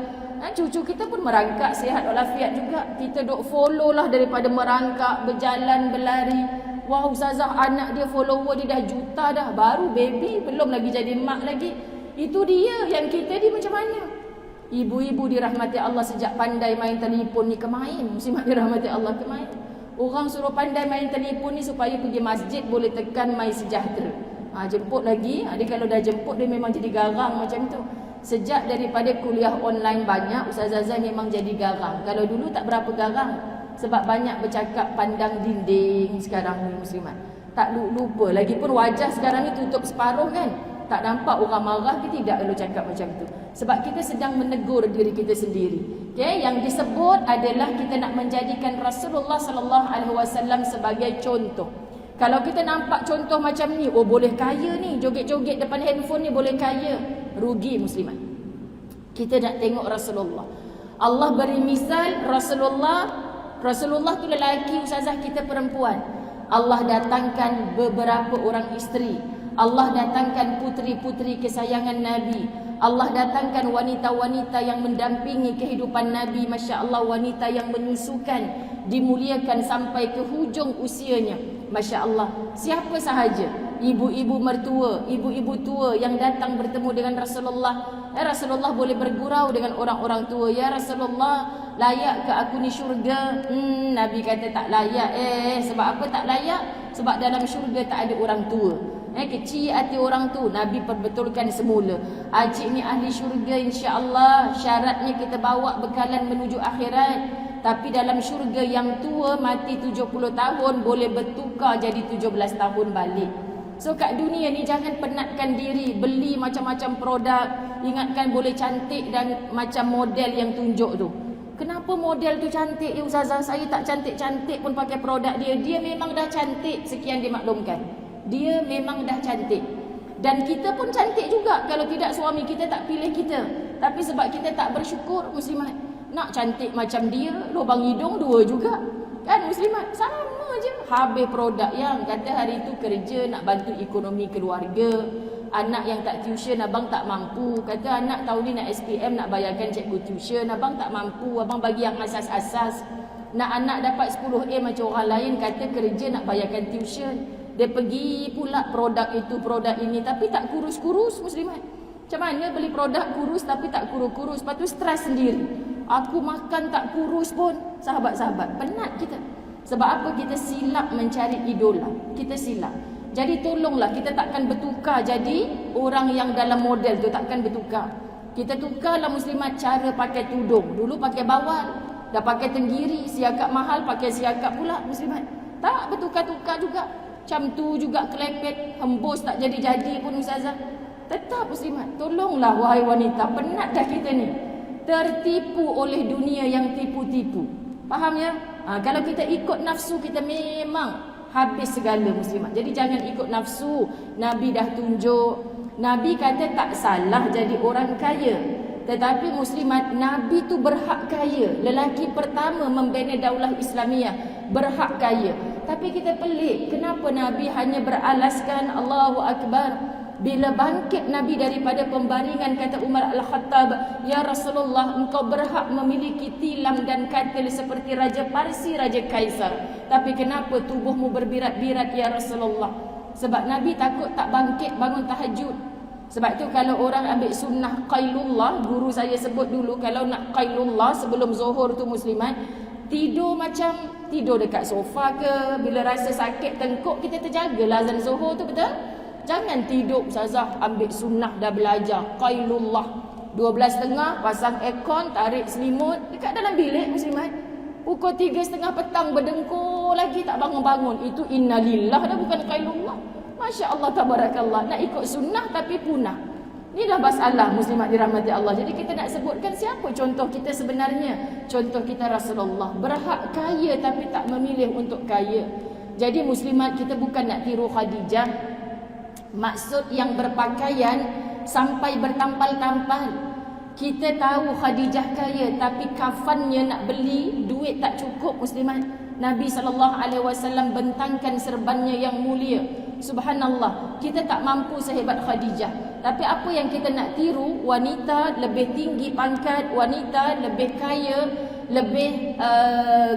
Cucu kita pun merangkak, sihat walafiat juga. Kita duk follow lah daripada merangkak, berjalan, berlari. Wah Ustazah, anak dia follower dia dah juta dah. Baru baby, belum lagi jadi mak lagi. Itu dia, yang kita ni macam mana? Ibu-ibu dirahmati Allah sejak pandai main telefon ni kemain. Muslimat dirahmati Allah kemain. Orang suruh pandai main telefon ni supaya pergi masjid boleh tekan My Sejahtera. Jemput lagi. Dia kalau dah jemput dia memang jadi garang macam tu. Sejak daripada kuliah online banyak, Ustaz Azai memang jadi garang. Kalau dulu tak berapa garang. Sebab banyak bercakap pandang dinding sekarang ni muslimat. Tak lupa. Lagipun wajah sekarang ni tutup separuh kan. Tak nampak orang marah ke tidak kalau cakap macam tu. Sebab kita sedang menegur diri kita sendiri. Okay? Yang disebut adalah kita nak menjadikan Rasulullah sallallahu alaihi wasallam sebagai contoh. Kalau kita nampak contoh macam ni, oh boleh kaya ni, joget-joget depan handphone ni boleh kaya. Rugi muslimat. Kita nak tengok Rasulullah. Allah beri misal Rasulullah tu lelaki, ustazah kita perempuan. Allah datangkan beberapa orang isteri. Allah datangkan puteri-puteri kesayangan Nabi. Allah datangkan wanita-wanita yang mendampingi kehidupan Nabi. Masya Allah, wanita yang menyusukan, dimuliakan sampai ke hujung usianya. Masya Allah, siapa sahaja, ibu-ibu mertua, ibu-ibu tua yang datang bertemu dengan Rasulullah. Rasulullah boleh bergurau dengan orang-orang tua. Ya Rasulullah, layak ke aku ni syurga? Nabi kata tak layak. Sebab apa tak layak? Sebab dalam syurga tak ada orang tua. Kecil hati orang tu. Nabi perbetulkan semula. Acik ni ahli syurga insya-Allah. Syaratnya kita bawa bekalan menuju akhirat. Tapi dalam syurga yang tua mati 70 tahun boleh bertukar jadi 17 tahun balik. So kat dunia ni jangan penatkan diri beli macam-macam produk. Ingatkan boleh cantik dan macam model yang tunjuk tu. Kenapa model tu cantik ya Ustazah? Saya tak cantik-cantik pun pakai produk dia. Dia memang dah cantik, sekian dimaklumkan. Dia memang dah cantik. Dan kita pun cantik juga. Kalau tidak suami kita tak pilih kita. Tapi sebab kita tak bersyukur, muslimat. Nak cantik macam dia, lubang hidung 2 juga. Kan muslimat? Sama je. Habis produk yang kata hari tu kerja nak bantu ekonomi keluarga. Anak yang tak tuition, abang tak mampu. Kata anak tahun ni nak SPM, nak bayarkan cikgu tuition. Abang tak mampu, abang bagi yang asas-asas. Nak anak dapat 10A macam orang lain, kata kerja nak bayarkan tuition. Dia pergi pula produk itu, produk ini. Tapi tak kurus-kurus muslimat. Macam mana beli produk kurus tapi tak kurus-kurus. Lepas tu stres sendiri. Aku makan tak kurus pun. Sahabat-sahabat, penat kita. Sebab apa? Kita silap mencari idola. Kita silap. Jadi tolonglah, kita takkan bertukar jadi orang yang dalam model tu, takkan bertukar. Kita tukarlah muslimat cara pakai tudung. Dulu pakai bawal, dah pakai tenggiri, siakap mahal pakai siakap pula muslimat. Tak bertukar-tukar juga. Macam tu juga kelepet, hembus tak jadi-jadi pun Ustazah. Tetap muslimat, tolonglah wahai wanita, penat dah kita ni. Tertipu oleh dunia yang tipu-tipu. Faham ya? Kalau kita ikut nafsu, kita memang habis segala muslimat. Jadi jangan ikut nafsu. Nabi dah tunjuk. Nabi kata tak salah jadi orang kaya. Tetapi muslimat, Nabi tu berhak kaya. Lelaki pertama membina daulah Islamiah, berhak kaya. Tapi kita pelik, kenapa Nabi hanya beralaskan Allahu Akbar? Bila bangkit Nabi daripada pembaringan, kata Umar Al-Khattab, "Ya Rasulullah, engkau berhak memiliki tilam dan katil seperti Raja Parsi, Raja Kaisar. Tapi kenapa tubuhmu berbirat-birat ya Rasulullah?" Sebab Nabi takut tak bangkit bangun tahajud. Sebab tu kalau orang ambil sunnah qailullah, guru saya sebut dulu, kalau nak qailullah sebelum zuhur tu muslimat, tidur macam tidur dekat sofa ke, bila rasa sakit tengkuk kita terjagalah azan zuhur tu, betul? Jangan tidur Ustazah, ambil sunnah dah belajar qailullah 12.30 pasang aircon, tarik selimut dekat dalam bilik muslimat. Pukul 3.30 petang berdengkur lagi tak bangun-bangun. Itu innalillah dah, bukan qailullah. Masya Allah tabarakallah. Nak ikut sunnah tapi punah. Inilah masalah muslimat dirahmati Allah. Jadi kita nak sebutkan siapa contoh kita sebenarnya. Contoh kita Rasulullah. Berhak kaya tapi tak memilih untuk kaya. Jadi muslimat, kita bukan nak tiru Khadijah. Maksud yang berpakaian sampai bertampal-tampal. Kita tahu Khadijah kaya, tapi kafannya nak beli, duit tak cukup muslimat. Nabi SAW bentangkan serbannya yang mulia. Subhanallah, kita tak mampu sehebat Khadijah. Tapi apa yang kita nak tiru? Wanita lebih tinggi pangkat, wanita lebih kaya, lebih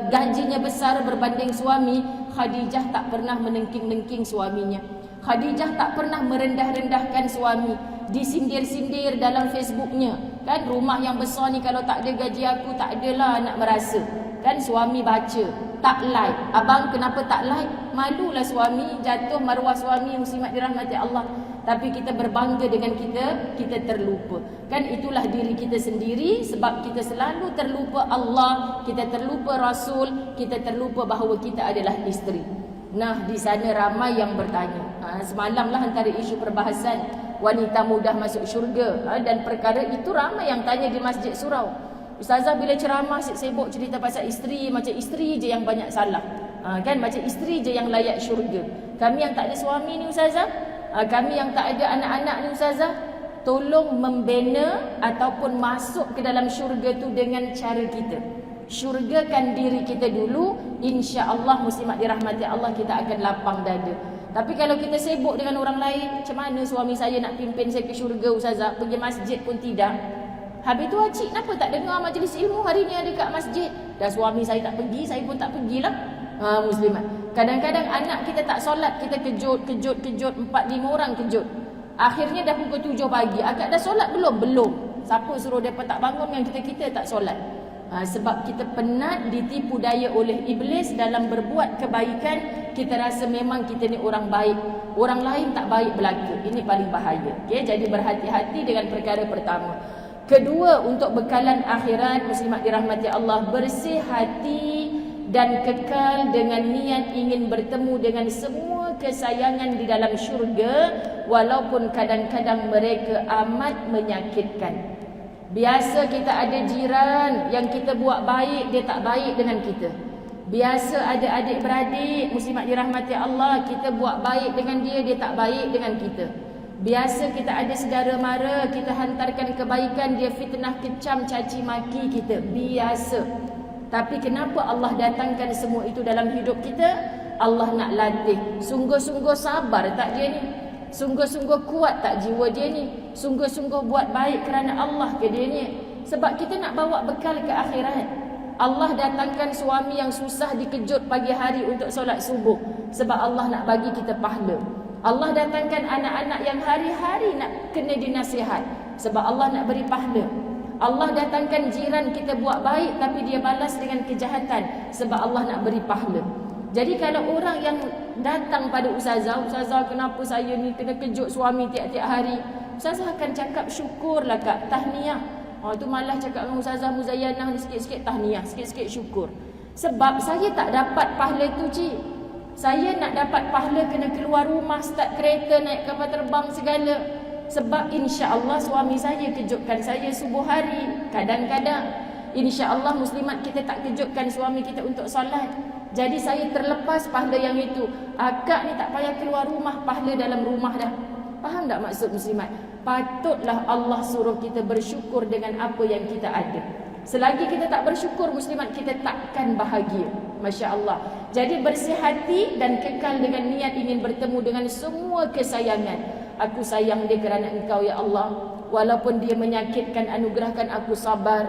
gajinya besar berbanding suami. Khadijah tak pernah menengking-nengking suaminya. Khadijah tak pernah merendah-rendahkan suami. Disindir-sindir dalam Facebooknya. Kan rumah yang besar ni kalau tak ada gaji aku, tak adalah nak merasa. Kan suami baca, tak like. Abang kenapa tak like? Malulah suami, jatuh maruah suami muslimat dirahmati Allah. Tapi kita berbangga dengan kita terlupa. Kan itulah diri kita sendiri, sebab kita selalu terlupa Allah, kita terlupa Rasul, kita terlupa bahawa kita adalah isteri. Nah, di sana ramai yang bertanya. Semalamlah antara isu perbahasan wanita mudah masuk syurga. Dan perkara itu ramai yang tanya di Masjid Surau. Ustazah bila ceramah sibuk cerita pasal isteri, macam isteri je yang banyak salah. Kan macam isteri je yang layak syurga. Kami yang tak ada suami ni Ustazah, kami yang tak ada anak-anak ni Ustazah, tolong membina ataupun masuk ke dalam syurga tu dengan cara kita. Syurgakan diri kita dulu, insya-Allah muslimat dirahmati Allah, kita akan lapang dada. Tapi kalau kita sibuk dengan orang lain, macam mana suami saya nak pimpin saya ke syurga Ustazah? Pergi masjid pun tidak. Habis tu acik kenapa tak dengar majlis ilmu hari ni ada kat masjid? Dah suami saya tak pergi, saya pun tak pergilah. Muslimat, kadang-kadang anak kita tak solat, kita kejut 4-5 orang kejut. Akhirnya dah pukul 7 pagi, akak dah solat belum? Belum. Siapa suruh mereka tak bangun yang kita tak solat? Sebab kita penat ditipu daya oleh iblis dalam berbuat kebaikan. kita rasa memang kita ni orang baik, orang lain tak baik belaka. Ini paling bahaya. Okey, jadi berhati-hati dengan perkara pertama. Kedua, untuk bekalan akhirat, muslimat dirahmati Allah, bersih hati dan kekal dengan niat ingin bertemu dengan semua kesayangan di dalam syurga, walaupun kadang-kadang mereka amat menyakitkan. Biasa kita ada jiran yang kita buat baik, dia tak baik dengan kita. Biasa ada adik-beradik, muslimat dirahmati Allah, kita buat baik dengan dia, dia tak baik dengan kita. Biasa kita ada saudara mara, kita hantarkan kebaikan, dia fitnah, kecam, caci maki kita. Biasa. Tapi kenapa Allah datangkan semua itu dalam hidup kita? Allah nak latih. Sungguh-sungguh sabar tak dia ni? Sungguh-sungguh kuat tak jiwa dia ni? Sungguh-sungguh buat baik kerana Allah ke dia ni? Sebab kita nak bawa bekal ke akhirat. Allah datangkan suami yang susah dikejut pagi hari untuk solat subuh, sebab Allah nak bagi kita pahala. Allah datangkan anak-anak yang hari-hari nak kena dinasihat, sebab Allah nak beri pahala. Allah datangkan jiran kita buat baik tapi dia balas dengan kejahatan, sebab Allah nak beri pahala. Jadi kalau orang yang datang pada ustazah, ustazah kenapa saya ni kena kejut suami tiap-tiap hari, ustazah akan cakap syukurlah kak, tahniah. Itu malah cakap dengan ustazah Muzayyanah ni sikit-sikit tahniah, sikit-sikit syukur. Sebab saya tak dapat pahala tu cik. Saya nak dapat pahala kena keluar rumah, start kereta, naik kapal terbang segala. Sebab insya-Allah suami saya kejutkan saya subuh hari. Kadang-kadang insya-Allah muslimat kita tak kejutkan suami kita untuk solat. Jadi saya terlepas pahala yang itu. Akak ni tak payah keluar rumah, pahala dalam rumah dah. Faham tak maksud muslimat? Patutlah Allah suruh kita bersyukur dengan apa yang kita ada. Selagi kita tak bersyukur, muslimat, kita takkan bahagia. Masya Allah. Jadi bersih hati dan kekal dengan niat ingin bertemu dengan semua kesayangan. Aku sayang dia kerana engkau ya Allah. Walaupun dia menyakitkan, anugerahkan aku sabar.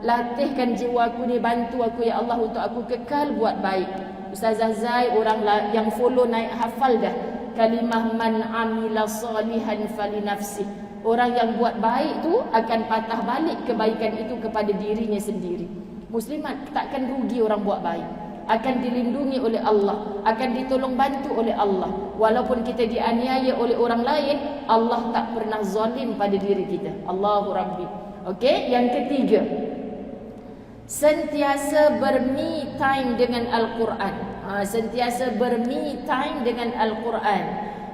Latihkan jiwaku ni, bantu aku ya Allah untuk aku kekal buat baik. Ustazah Zai orang yang follow naik hafal dah. Kalimah man amila salihan falinafsih. Orang yang buat baik tu akan patah balik kebaikan itu kepada dirinya sendiri. Muslimat, takkan rugi orang buat baik. Akan dilindungi oleh Allah, akan ditolong bantu oleh Allah. Walaupun kita dianiaya oleh orang lain, Allah tak pernah zalim pada diri kita. Allahu Rabbi. Okey, yang ketiga, sentiasa berme time dengan Al-Quran. Sentiasa berme time dengan Al-Quran.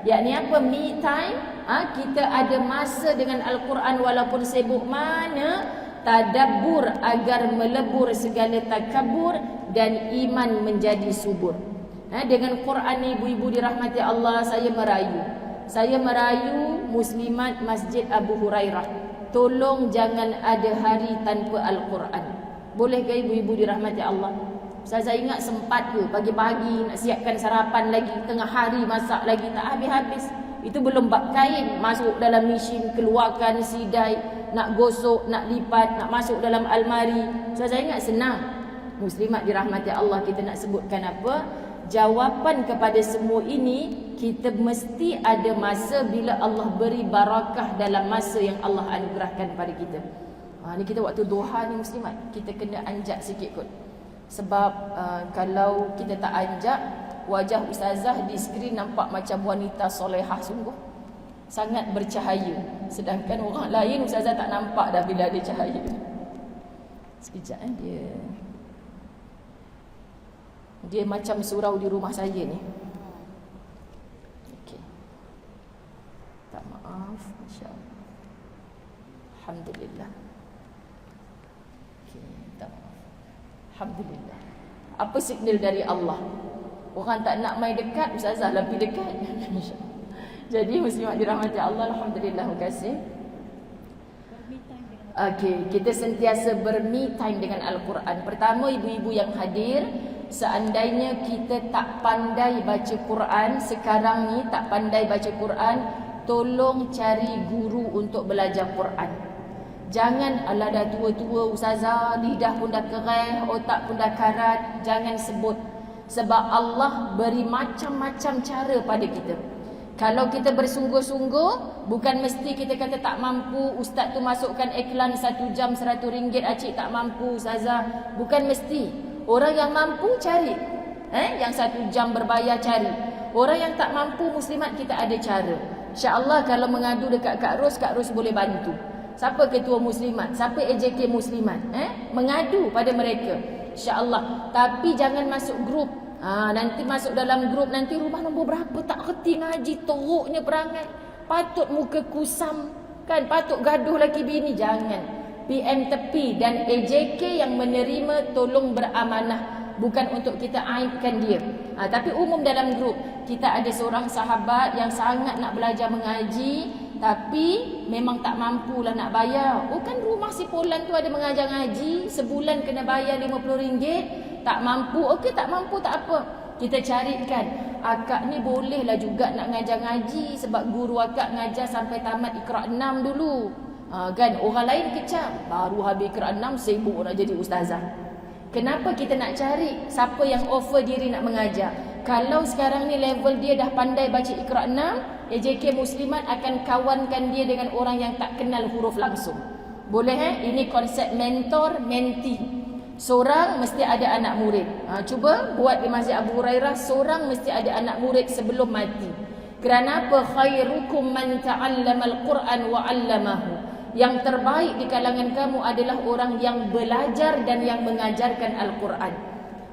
Yakni apa me time? Kita ada masa dengan Al-Quran walaupun sibuk mana, tadabbur agar melebur segala takabur dan iman menjadi subur. Dengan Quran ni ibu-ibu dirahmati Allah, saya merayu. Saya merayu muslimat Masjid Abu Hurairah. Tolong jangan ada hari tanpa Al-Quran. Boleh ke ibu-ibu dirahmati Allah? Saya ingat sempat ke pagi-pagi nak siapkan sarapan lagi, tengah hari masak lagi, tak habis-habis. Itu belum bab kain, masuk dalam mesin, keluarkan sidai, nak gosok, nak lipat, nak masuk dalam almari. Saya ingat senang. Muslimat dirahmati Allah, kita nak sebutkan apa? Jawapan kepada semua ini, kita mesti ada masa bila Allah beri barakah dalam masa yang Allah anugerahkan pada kita. Ni kita waktu duha ni muslimat, kita kena anjak sikit kot. Sebab kalau kita tak anjak, wajah ustazah di skrin nampak macam wanita solehah sungguh. Sangat bercahaya. Sedangkan orang lain ustazah tak nampak dah bila ada cahaya. Sekejap dia macam surau di rumah saya ni. Okey. Tak maaf, masya-Allah. Alhamdulillah. Okey, tak maaf. Alhamdulillah. Apa signal dari Allah? Orang tak nak main dekat, ustazah lebih dekat. Jadi muslimat dirahmati Allah, alhamdulillah, terima kasih. Okey, kita sentiasa berme time dengan Al-Quran. Pertama, ibu-ibu yang hadir, seandainya kita tak pandai baca Quran, sekarang ni tak pandai baca Quran, tolong cari guru untuk belajar Quran. Jangan ala dah tua-tua ustazah, lidah pun dah kereh, otak pun dah karat, jangan sebut. Sebab Allah beri macam-macam cara pada kita. Kalau kita bersungguh-sungguh, bukan mesti kita kata tak mampu, ustaz tu masukkan iklan 1 jam RM100, acik tak mampu ustazah. Bukan mesti. Orang yang mampu cari. Yang 1 jam berbayar cari. Orang yang tak mampu muslimat kita ada cara. InsyaAllah kalau mengadu dekat Kak Ros boleh bantu. Siapa ketua muslimat? Siapa AJK muslimat? Mengadu pada mereka. InsyaAllah. Tapi jangan masuk grup. Nanti masuk dalam grup, nanti rumah nombor berapa tak kerti ngaji, teruknya perangai. Patut muka kusam. Kan patut gaduh laki bini. Jangan. PM tepi dan AJK yang menerima tolong beramanah. Bukan untuk kita aibkan dia. Tapi umum dalam grup. Kita ada seorang sahabat yang sangat nak belajar mengaji. Tapi memang tak mampulah nak bayar. Kan rumah si Polan tu ada mengajar ngaji. Sebulan kena bayar RM50. Tak mampu. Okey tak mampu tak apa. Kita carikan. Akak ni bolehlah juga nak ngajar ngaji. Sebab guru akak ngajar sampai tamat Iqra' 6 dulu. Kan orang lain kecam. Baru habis Iqra' 6 sibuk nak jadi ustazah. Kenapa kita nak cari siapa yang offer diri nak mengajar? Kalau sekarang ni level dia dah pandai baca Iqra' 6, AJK muslimat akan kawankan dia dengan orang yang tak kenal huruf langsung. Boleh Ini konsep mentor mentee. Seorang mesti ada anak murid. Cuba buat di Masjid Abu Hurairah, seorang mesti ada anak murid sebelum mati. Kerana apa? Khairukum man ta'allamal Qur'an wa 'allamahu. Yang terbaik di kalangan kamu adalah orang yang belajar dan yang mengajarkan Al-Quran.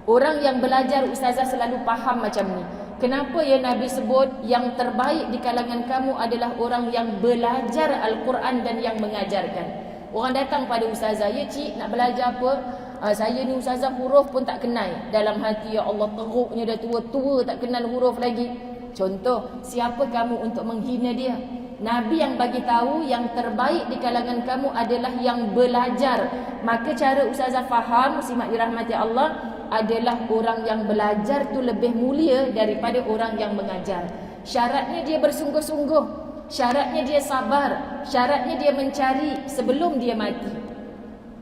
Orang yang belajar, ustazah selalu faham macam ni. Kenapa ya Nabi sebut yang terbaik di kalangan kamu adalah orang yang belajar Al-Quran dan yang mengajarkan. Orang datang pada ustazah, ya cik nak belajar apa? Saya ni ustazah huruf pun tak kenal. Dalam hati, ya Allah teruknya dah tua-tua tak kenal huruf lagi. Contoh, siapa kamu untuk menghina dia? Nabi yang bagi tahu yang terbaik di kalangan kamu adalah yang belajar. Maka cara ustazah faham, muslimat dirahmati Allah, adalah orang yang belajar tu lebih mulia daripada orang yang mengajar. Syaratnya dia bersungguh-sungguh, syaratnya dia sabar, syaratnya dia mencari sebelum dia mati.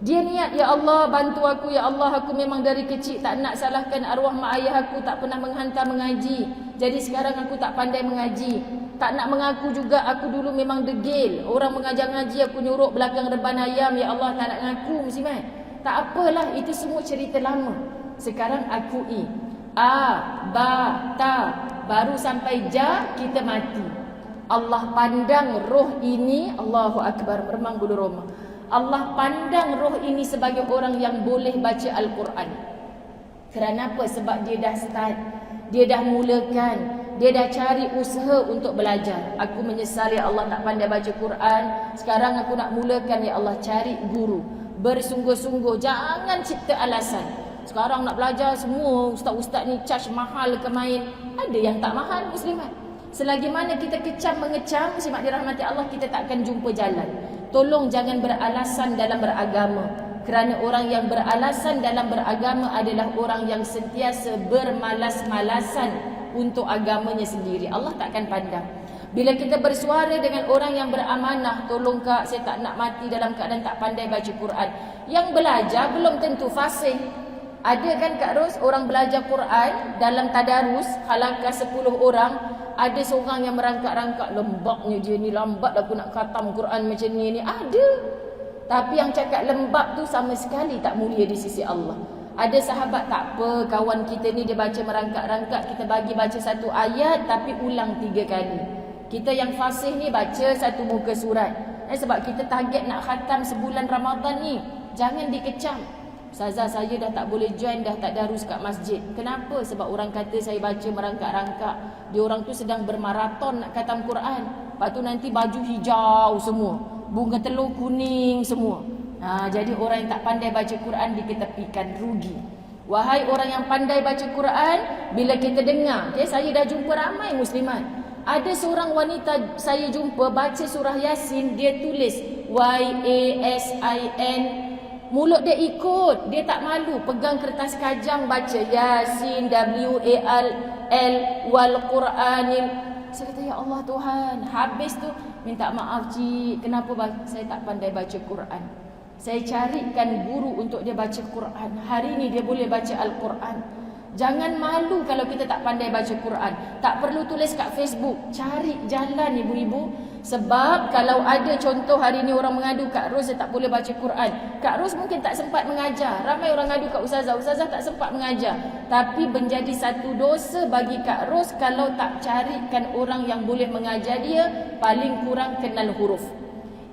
Dia niat, ya Allah bantu aku, ya Allah aku memang dari kecil tak nak salahkan arwah mak ayah aku, tak pernah menghantar mengaji. Jadi sekarang aku tak pandai mengaji. Tak nak mengaku juga aku dulu memang degil. Orang mengajar ngaji aku nyuruh belakang reban ayam, ya Allah tak nak ngaku muslimat. Tak apalah, itu semua cerita lama. Sekarang akui. Ba, ta, baru sampai ja kita mati. Allah pandang roh ini, Allahu Akbar, meremang bulu roma. Allah pandang roh ini sebagai orang yang boleh baca Al-Quran. Kerana apa? Sebab dia dah start, dia dah mulakan, dia dah cari usaha untuk belajar. Aku menyesal ya Allah tak pandai baca Quran. Sekarang aku nak mulakan ya Allah, cari guru. Bersungguh-sungguh, jangan cipta alasan. Sekarang nak belajar semua ustaz-ustaz ni charge mahal ke main. Ada yang tak mahal muslimat. Selagi mana kita kecam mengecam, muslimat dirahmati Allah, kita tak akan jumpa jalan. Tolong jangan beralasan dalam beragama. Kerana orang yang beralasan dalam beragama adalah orang yang sentiasa bermalas-malasan untuk agamanya sendiri. Allah takkan pandang. Bila kita bersuara dengan orang yang beramanah, tolong kak, saya tak nak mati dalam keadaan tak pandai baca Quran. Yang belajar belum tentu fasih. Ada kan Kak Ros, orang belajar Quran dalam tadarus, halaqah 10 orang, ada seorang yang merangkak-rangkak, lembabnya dia ni, lambat aku nak khatam Quran macam ni. Ada. Tapi yang cakap lembab tu sama sekali tak mulia di sisi Allah. Ada sahabat, tak apa, kawan kita ni dia baca merangkak-rangkak, kita bagi baca satu ayat tapi ulang 3 kali. Kita yang fasih ni baca satu muka surat. Sebab kita target nak khatam sebulan Ramadan ni. Jangan dikecam. Ustazah, saya dah tak boleh join, dah tak darus kat masjid. Kenapa? Sebab orang kata saya baca merangkak-rangkak. Dia orang tu sedang bermaraton nak khatam Quran. Lepas tu nanti baju hijau semua, bunga telur kuning semua. Jadi orang yang tak pandai baca Quran diketepikan, rugi. Wahai orang yang pandai baca Quran, bila kita dengar, saya dah jumpa ramai muslimat. Ada seorang wanita saya jumpa baca surah Yasin, dia tulis Y-A-S-I-N. Mulut dia ikut, dia tak malu, pegang kertas kajang baca Yasin, W-A-L-L, wal Quranil. Saya kata, ya Allah Tuhan. Habis tu minta maaf cik, kenapa saya tak pandai baca Quran. Saya carikan guru untuk dia baca Quran. Hari ni dia boleh baca Al-Quran. Jangan malu kalau kita tak pandai baca Quran. Tak perlu tulis kat Facebook. Cari jalan ibu-ibu. Sebab kalau ada contoh hari ni orang mengadu Kak Ros dia tak boleh baca Quran. Kak Ros mungkin tak sempat mengajar. Ramai orang ngadu kat Ustazah. Ustazah tak sempat mengajar. Tapi menjadi satu dosa bagi Kak Ros kalau tak carikan orang yang boleh mengajar dia, paling kurang kenal huruf.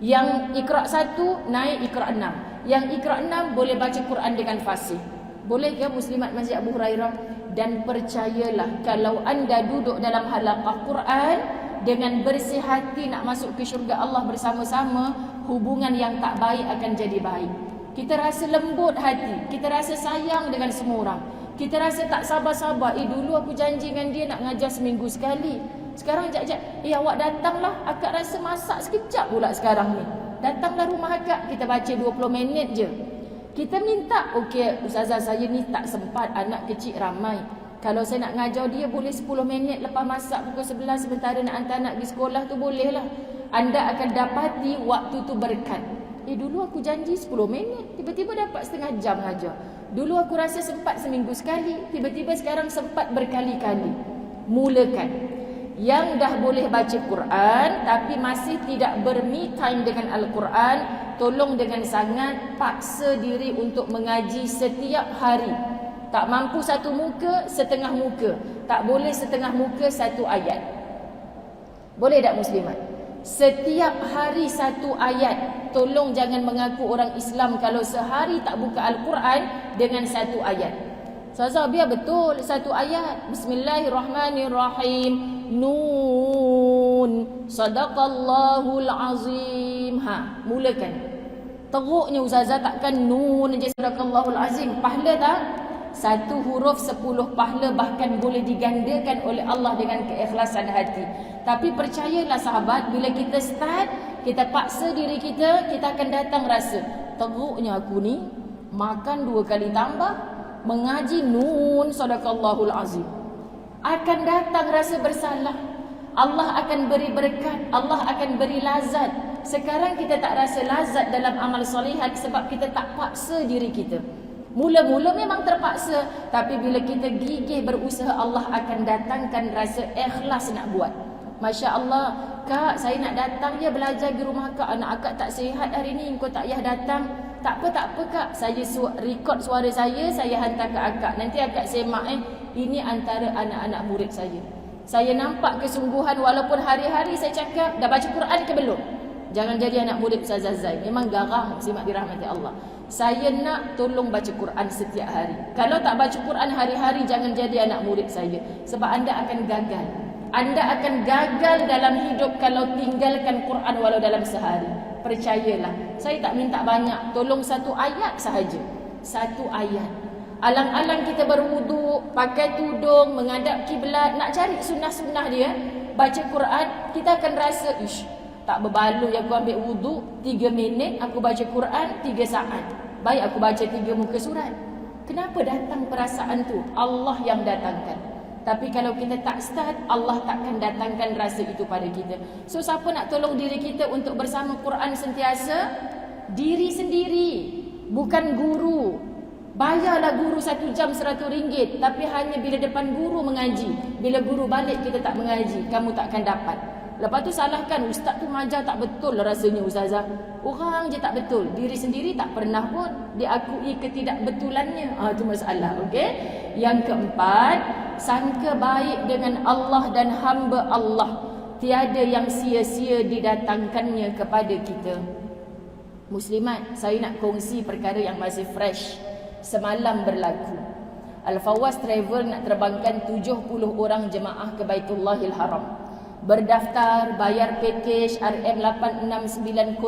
Yang Iqra' 1 naik Iqra' 6. Yang Iqra' 6 boleh baca Quran dengan fasih. Boleh ke Muslimat Masjid Abu Hurairah? Dan percayalah, kalau anda duduk dalam halaqah Quran dengan bersih hati nak masuk ke syurga Allah bersama-sama, hubungan yang tak baik akan jadi baik. Kita rasa lembut hati, kita rasa sayang dengan semua orang, kita rasa tak sabar-sabar. Dulu aku janji dengan dia nak ngajar seminggu sekali. Sekarang jap-jap, awak datanglah, akak rasa masak sekejap pula sekarang ni. Datanglah rumah akak, kita baca 20 minit je. Kita minta, okey Ustazah saya ni tak sempat, anak kecil ramai. Kalau saya nak ngajar dia boleh 10 minit lepas masak pukul 11 sementara nak hantar anak pergi sekolah tu bolehlah. Anda akan dapati waktu tu berkat. Dulu aku janji 10 minit, tiba-tiba dapat setengah jam ngajar. Dulu aku rasa sempat seminggu sekali, tiba-tiba sekarang sempat berkali-kali. Mulakan. Yang dah boleh baca Quran tapi masih tidak ber-me time dengan Al-Quran, tolong dengan sangat paksa diri untuk mengaji setiap hari. Tak mampu satu muka, setengah muka. Tak boleh setengah muka satu ayat. Boleh tak Muslimat? Setiap hari satu ayat. Tolong jangan mengaku orang Islam kalau sehari tak buka Al-Quran dengan satu ayat. Ustazah biar betul satu ayat. Bismillahirrahmanirrahim. Nun. Sadaqallahul azim. Mulakan. Teruknya Ustazah takkan nun je sadaqallahul azim. Pahala tak? Satu huruf 10 pahala, bahkan boleh digandakan oleh Allah dengan keikhlasan hati. Tapi percayalah sahabat, bila kita start, kita paksa diri kita, kita akan datang rasa teruknya aku ni, makan 2 kali tambah, mengaji nun sadaqallahul azim. Akan datang rasa bersalah. Allah akan beri berkat, Allah akan beri lazat. Sekarang kita tak rasa lazat dalam amal solihat sebab kita tak paksa diri kita. Mula-mula memang terpaksa, tapi bila kita gigih berusaha, Allah akan datangkan rasa ikhlas nak buat. Masya Allah, Kak, saya nak datang ya belajar di rumah Kak. Anak akak tak sihat hari ni, kau tak payah datang. Tak apa Kak, saya record suara saya hantar ke akak. Nanti akak semak ini antara anak-anak murid saya. Saya nampak kesungguhan walaupun hari-hari saya cakap, dah baca Quran ke belum? Jangan jadi anak murid Ustazah Zai. Memang garang, simak dirahmati Allah. Saya nak tolong baca Quran setiap hari. Kalau tak baca Quran hari-hari, jangan jadi anak murid saya. Sebab anda akan gagal. Anda akan gagal dalam hidup kalau tinggalkan Quran walau dalam sehari. Percayalah. Saya tak minta banyak. Tolong satu ayat sahaja. Satu ayat. Alang-alang kita berwudu, pakai tudung, menghadap kiblat, nak cari sunnah-sunnah dia, baca Quran, kita akan rasa, tak berbaloi aku ambil wudu 3 minit, aku baca Quran 3 saat. Baik aku baca 3 muka surat. Kenapa datang perasaan tu? Allah yang datangkan. Tapi kalau kita tak start, Allah takkan datangkan rasa itu pada kita. So siapa nak tolong diri kita untuk bersama Quran sentiasa? Diri sendiri, bukan guru. Bayarlah guru 1 jam RM100, tapi hanya bila depan guru mengaji. Bila guru balik kita tak mengaji, kamu takkan dapat. Lepas tu salahkan ustaz tu mengajar tak betul rasanya Ustazah. Orang je tak betul, diri sendiri tak pernah pun diakui ketidakbetulannya. Itu masalah, okey? Yang keempat, sangka baik dengan Allah dan hamba Allah. Tiada yang sia-sia didatangkannya kepada kita. Muslimat, saya nak kongsi perkara yang masih fresh. Semalam berlaku. Al-Fawaz Travel nak terbangkan 70 orang jemaah ke Baitullahil Haram. Berdaftar, bayar package RM8690.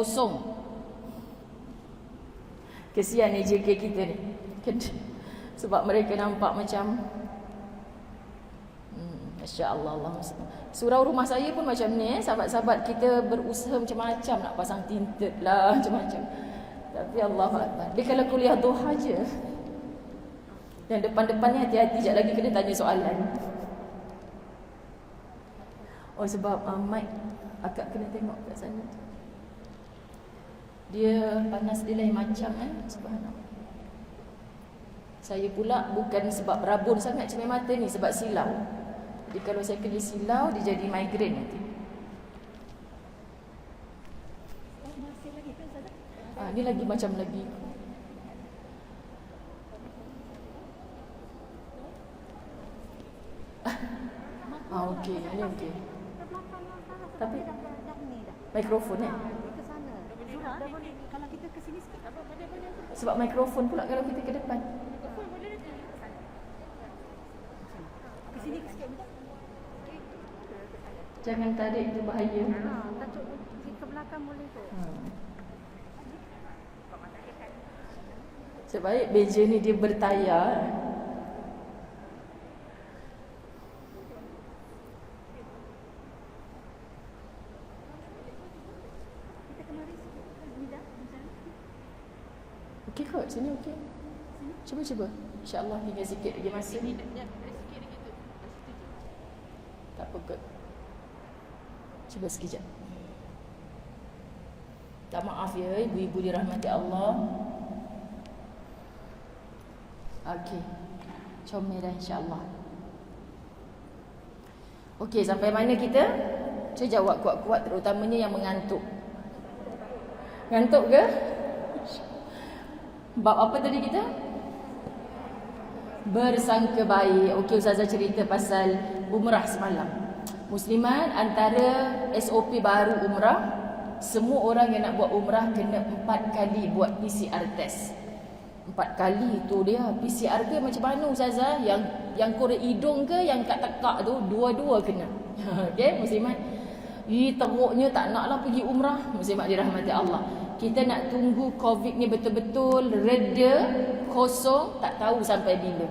Kesian JK kita ni. Sebab mereka nampak macam Masya Allah, surau rumah saya pun macam ni. Sahabat-sahabat kita berusaha macam-macam nak pasang tinted lah, macam-macam. Tapi Allah Akbar, dia kalau kuliah duha je. Yang depan-depan ni hati-hati, sekejap lagi kena tanya soalan. Oh sebab mic akak kena tengok kat sana. Dia panas dia lain macam Subhanallah. Saya pula bukan sebab berabun sangat cermin mata ni, sebab silau. Jadi kalau saya kena silau, dia jadi migraine nanti. Masih lagi kan Ustazah? Ni lagi macam lagi. Okey, ini okey. Ke belakang lah Ustazah. Tapi dah ni dah. mikrofon ni. Ke sana. Surah dah boleh. Kalau kita ke sini sikit. Sebab mikrofon pula kalau kita ke depan. Ke sini sikit minta. Jangan tarik, itu bahaya. Tajuk ke belakang boleh tu. Sebaik meja ni dia bertayar. Kita kemari sikit. Ni dah macam ni. Okey kot, sini okey. Cuba. InsyaAllah tinggal sikit lagi masa ni. Tak apa kot. Cuba sekejap. Tak maaf ya, ibu-ibu dirahmati Allah. Okey. Comel dah insyaAllah. Okey, sampai mana kita? Cuba jawab kuat-kuat, terutamanya yang mengantuk. Ngantuk ke? Bab apa tadi kita? Bersangka baik. Okey, Ustazah cerita pasal umrah semalam. Muslimat, antara SOP baru umrah, semua orang yang nak buat umrah kena 4 kali buat PCR test. 4 kali tu dia. PCR ke macam mana Ustazah? Yang korek hidung ke yang kat tekak tu? Dua-dua kena. Okey, muslimat. Teruknya tak naklah pergi umrah. Muslimat dirahmati Allah. Kita nak tunggu COVID ni betul-betul reda, kosong, tak tahu sampai bila.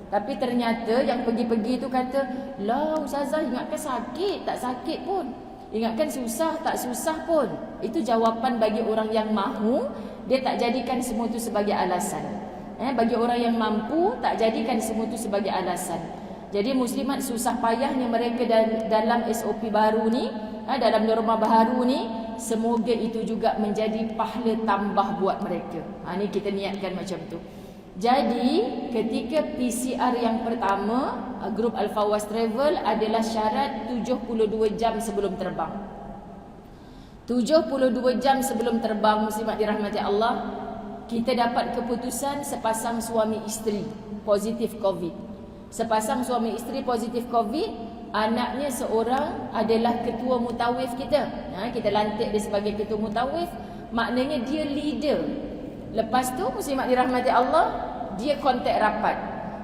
Tapi ternyata yang pergi-pergi tu kata, lah Ustazah ingatkan sakit, tak sakit pun. Ingatkan susah, tak susah pun. Itu jawapan bagi orang yang mahu. Dia tak jadikan semua tu sebagai alasan. Bagi orang yang mampu, tak jadikan semua tu sebagai alasan. Jadi muslimat, susah payahnya mereka dalam SOP baru ni, dalam norma baru ni, semoga itu juga menjadi pahala tambah buat mereka. Ni kita niatkan macam tu. Jadi ketika PCR yang pertama, grup Al-Fawaz Travel adalah syarat 72 jam sebelum terbang. 72 jam sebelum terbang, muslimat dirahmati Allah, kita dapat keputusan sepasang suami isteri positif COVID. Sepasang suami isteri positif COVID, anaknya seorang adalah ketua mutawif kita. Kita lantik dia sebagai ketua mutawif, maknanya dia leader. Lepas tu muslimat dirahmati Allah, dia kontak rapat.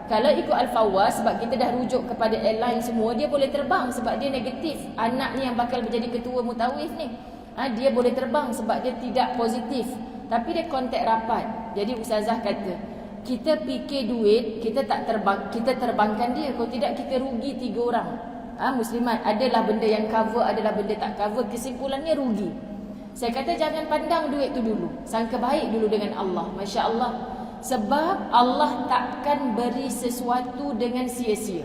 Kalau ikut Al-Fawaz, sebab kita dah rujuk kepada airline semua, dia boleh terbang sebab dia negatif. Anaknya yang bakal menjadi ketua mutawif ni, dia boleh terbang sebab dia tidak positif. Tapi dia kontak rapat. Jadi Ustazah kata, kita fikir duit, kita tak terbang, kita terbangkan dia. Kalau tidak kita rugi 3 orang. Muslimat, adalah benda yang cover, adalah benda tak cover. Kesimpulannya rugi. Saya kata jangan pandang duit tu dulu. Sangka baik dulu dengan Allah. Masya Allah. Sebab Allah takkan beri sesuatu dengan sia-sia.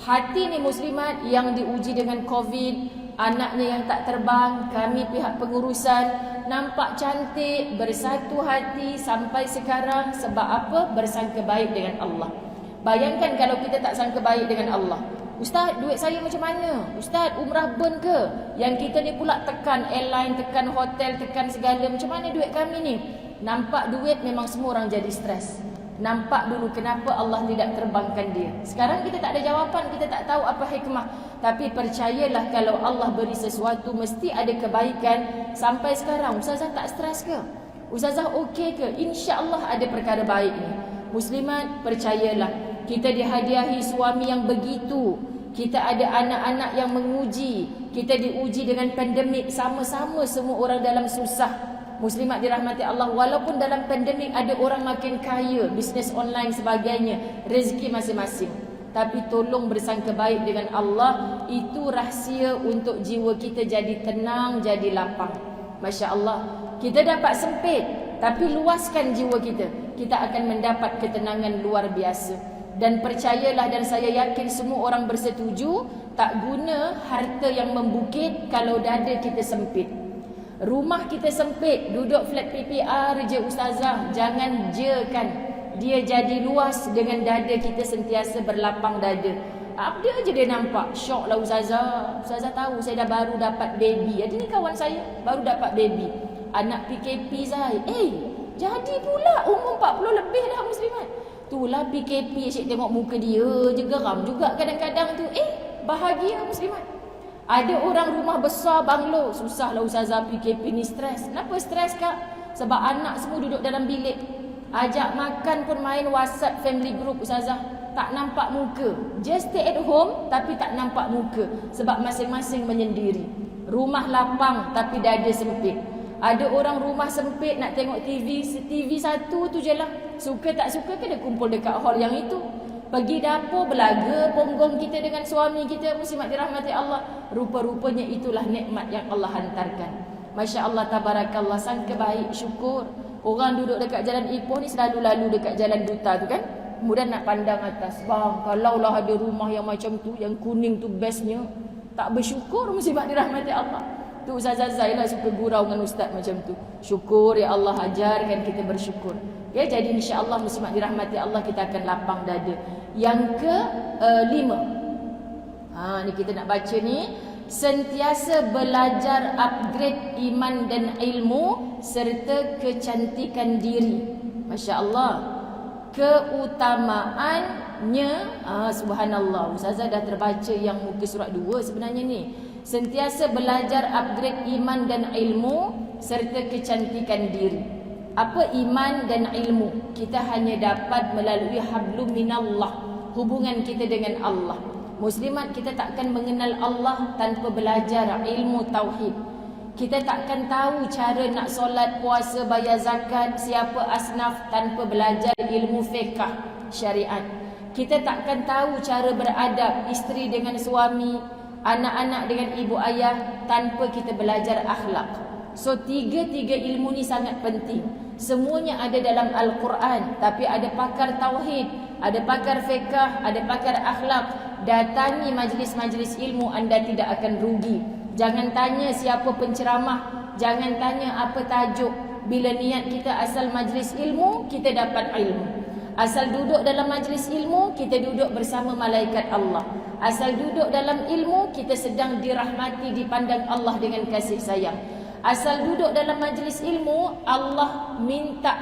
Hati ni muslimat yang diuji dengan COVID, anaknya yang tak terbang, kami pihak pengurusan nampak cantik, bersatu hati sampai sekarang. Sebab apa? Bersangka baik dengan Allah. Bayangkan kalau kita tak sangka baik dengan Allah. Ustaz, duit saya macam mana? Ustaz, umrah burn ke? Yang kita ni pula tekan airline, tekan hotel, tekan segala. Macam mana duit kami ni? Nampak duit memang semua orang jadi stres. Nampak dulu kenapa Allah tidak terbangkan dia. Sekarang kita tak ada jawapan, kita tak tahu apa hikmah. Tapi percayalah kalau Allah beri sesuatu, mesti ada kebaikan. Sampai sekarang, Ustazah tak stres ke? Ustazah okey ke? InsyaAllah ada perkara baik ni. Muslimat, percayalah, kita dihadiahi suami yang begitu. Kita ada anak-anak yang menguji. Kita diuji dengan pandemik. Sama-sama semua orang dalam susah. Muslimat dirahmati Allah, walaupun dalam pandemik ada orang makin kaya, bisnes online sebagainya, rezeki masing-masing. Tapi tolong bersangka baik dengan Allah. Itu rahsia untuk jiwa kita jadi tenang, jadi lapang. Masya Allah. Kita dapat sempit, tapi luaskan jiwa kita. Kita akan mendapat ketenangan luar biasa. Dan percayalah, dan saya yakin semua orang bersetuju, tak guna harta yang membukit kalau dada kita sempit. Rumah kita sempit, duduk flat PPR je Ustazah, jangan je kan. dia jadi luas dengan dada kita sentiasa berlapang dada. Ada je dia nampak, syok lah Ustazah. Ustazah tahu saya dah baru dapat baby. Ada ni kawan saya baru dapat baby, anak PKP saya. Jadi pula umur 40 lebih dah muslimat. Itulah PKP, asyik tengok muka dia je geram juga kadang-kadang tu. Bahagia muslimat. Ada orang rumah besar banglo, susah lah Ustazah PKP ni stres. Kenapa stres kak? Sebab anak semua duduk dalam bilik. Ajak makan pun main WhatsApp family group Ustazah. Tak nampak muka. Just stay at home tapi tak nampak muka. Sebab masing-masing menyendiri. Rumah lapang tapi dada sempit. Ada orang rumah sempit nak tengok TV, TV satu tu je lah. Suka tak suka kena kumpul dekat hall yang itu. Pergi dapur belaga ponggong kita dengan suami kita, muslimat dirahmati Allah. Rupa-rupanya itulah nikmat yang Allah hantarkan. Masya Allah, tabarakallah, sangka baik, syukur. Orang duduk dekat jalan Ipoh ni selalu lalu dekat jalan Duta tu kan. Kemudian nak pandang atas. Bang, kalaulah ada rumah yang macam tu, yang kuning tu bestnya. Tak bersyukur muslimat dirahmati Allah. Tu Ustazah Zai lah suka gurau dengan ustaz macam tu. Syukur ya Allah, ajarkan kita bersyukur. Ya, jadi insya-Allah muslimat dirahmati Allah, kita akan lapang dada. Yang ke-5. Ni kita nak baca ni, sentiasa belajar upgrade iman dan ilmu serta kecantikan diri. Masya-Allah. Keutamaannya, subhanallah, Ustazah dah terbaca yang muka surat 2 sebenarnya ni. Sentiasa belajar upgrade iman dan ilmu serta kecantikan diri. Apa iman dan ilmu? Kita hanya dapat melalui hablum minallah, hubungan kita dengan Allah. Muslimat, kita takkan mengenal Allah tanpa belajar ilmu tauhid. Kita takkan tahu cara nak solat, puasa, bayar zakat, siapa asnaf tanpa belajar ilmu fiqh syariat. Kita takkan tahu cara beradab isteri dengan suami, anak-anak dengan ibu ayah tanpa kita belajar akhlak. So tiga-tiga ilmu ni sangat penting. Semuanya ada dalam Al-Quran, tapi ada pakar tauhid, ada pakar fiqh, ada pakar akhlak. Datangi majlis-majlis ilmu, anda tidak akan rugi. Jangan tanya siapa penceramah, jangan tanya apa tajuk. Bila niat kita asal majlis ilmu, kita dapat ilmu. Asal duduk dalam majlis ilmu, kita duduk bersama malaikat Allah. Asal duduk dalam ilmu, kita sedang dirahmati, dipandang Allah dengan kasih sayang. Asal duduk dalam majlis ilmu, Allah minta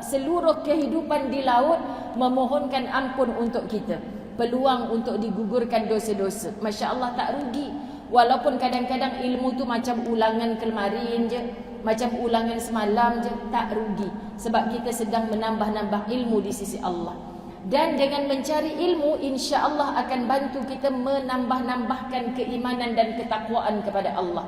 seluruh kehidupan di laut memohonkan ampun untuk kita. Peluang untuk digugurkan dosa-dosa. Masya Allah, tak rugi. Walaupun kadang-kadang ilmu tu macam ulangan kemarin je, macam ulangan semalam je, tak rugi. Sebab kita sedang menambah-nambah ilmu di sisi Allah. Dan dengan mencari ilmu, insya Allah akan bantu kita menambah-nambahkan keimanan dan ketakwaan kepada Allah.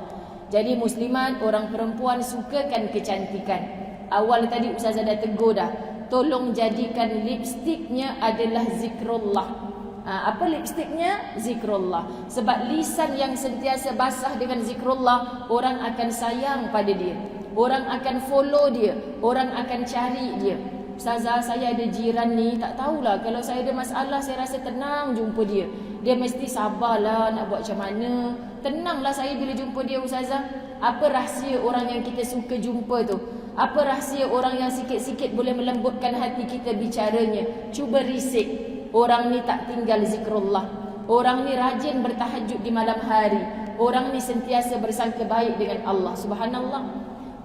Jadi muslimat, orang perempuan sukakan kecantikan. Awal tadi Ustazah dah tegur dah. Tolong jadikan lipstiknya adalah zikrullah. Apa lipstiknya? Zikrullah. Sebab lisan yang sentiasa basah dengan zikrullah, orang akan sayang pada dia, orang akan follow dia, orang akan cari dia. Ustazah, saya ada jiran ni, tak tahulah, kalau saya ada masalah, saya rasa tenang jumpa dia. Dia mesti sabarlah nak buat macam mana. Tenanglah saya bila jumpa dia Ustazah. Apa rahsia orang yang kita suka jumpa tu? Apa rahsia orang yang sikit-sikit boleh melembutkan hati kita bicaranya? Cuba risik. Orang ni tak tinggal zikrullah. Orang ni rajin bertahajud di malam hari. Orang ni sentiasa bersangka baik dengan Allah. Subhanallah.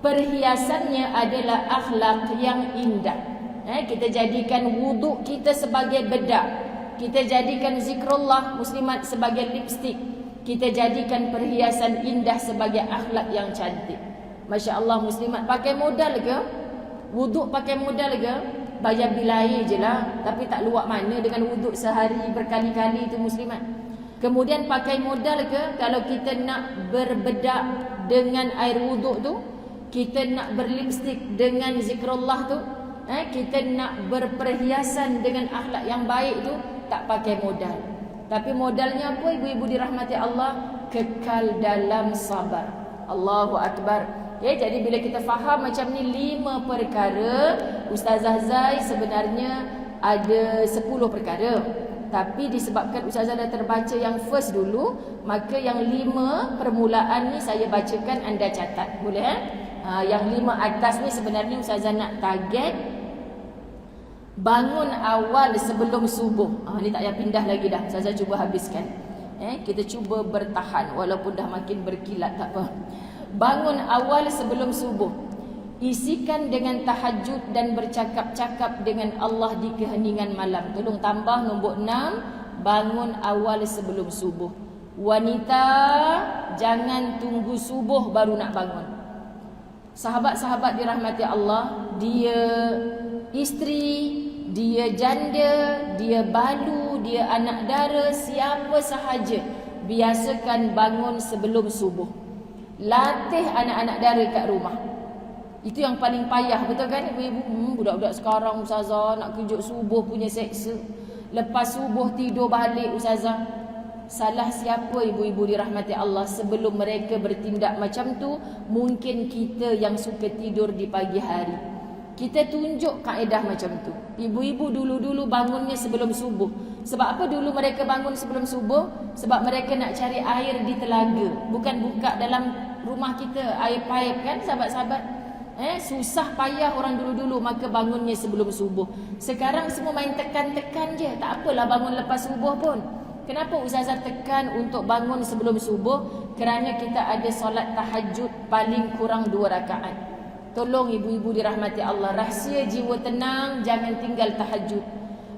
Perhiasannya adalah akhlak yang indah. Kita jadikan wuduk kita sebagai bedak. Kita jadikan zikrullah muslimat sebagai lipstik. Kita jadikan perhiasan indah sebagai akhlak yang cantik. Masya Allah muslimat, pakai modal ke? Wuduk pakai modal ke? Bayar bil air je lah. Tapi tak luak mana dengan wuduk sehari berkali-kali tu muslimat. Kemudian pakai modal ke? Kalau kita nak berbedak dengan air wuduk tu, kita nak berlipstik dengan zikrullah tu, kita nak berperhiasan dengan akhlak yang baik tu, tak pakai modal. Tapi modalnya apa ibu-ibu dirahmati Allah? Kekal dalam sabar. Allahu Akbar. Ya, jadi bila kita faham macam ni 5 perkara, Ustazah Zai sebenarnya ada 10 perkara. Tapi disebabkan Ustazah dah terbaca yang first dulu, maka yang 5 permulaan ni saya bacakan, anda catat. Boleh Yang 5 atas ni sebenarnya Ustazah nak target Bangun awal sebelum subuh. Ni tak payah pindah lagi dah. Saya cuba habiskan. Kita cuba bertahan walaupun dah makin berkilat, tak apa. Bangun awal sebelum subuh. Isikan dengan tahajud dan bercakap-cakap dengan Allah di keheningan malam. Tolong tambah nombor 6, bangun awal sebelum subuh. Wanita jangan tunggu subuh baru nak bangun. Sahabat-sahabat dirahmati Allah, dia isteri, dia janda, dia balu, dia anak dara, siapa sahaja, biasakan bangun sebelum subuh. Latih anak-anak dara kat rumah. Itu yang paling payah, betul kan ibu-ibu? Budak-budak sekarang ustazah nak kejut subuh punya seksa. Lepas subuh tidur balik ustazah. Salah siapa ibu-ibu dirahmati Allah sebelum mereka bertindak macam tu? Mungkin kita yang suka tidur di pagi hari. Kita tunjuk kaedah macam tu. Ibu-ibu dulu-dulu bangunnya sebelum subuh. Sebab apa dulu mereka bangun sebelum subuh? Sebab mereka nak cari air di telaga. Bukan buka dalam rumah kita air paip kan sahabat-sahabat. Susah payah orang dulu-dulu, maka bangunnya sebelum subuh. Sekarang semua main tekan-tekan je. Tak apalah bangun lepas subuh pun. Kenapa Ustazah tekan untuk bangun sebelum subuh? Kerana kita ada solat tahajud paling kurang 2 rakaat. Tolong ibu-ibu dirahmati Allah, rahsia jiwa tenang, jangan tinggal tahajud.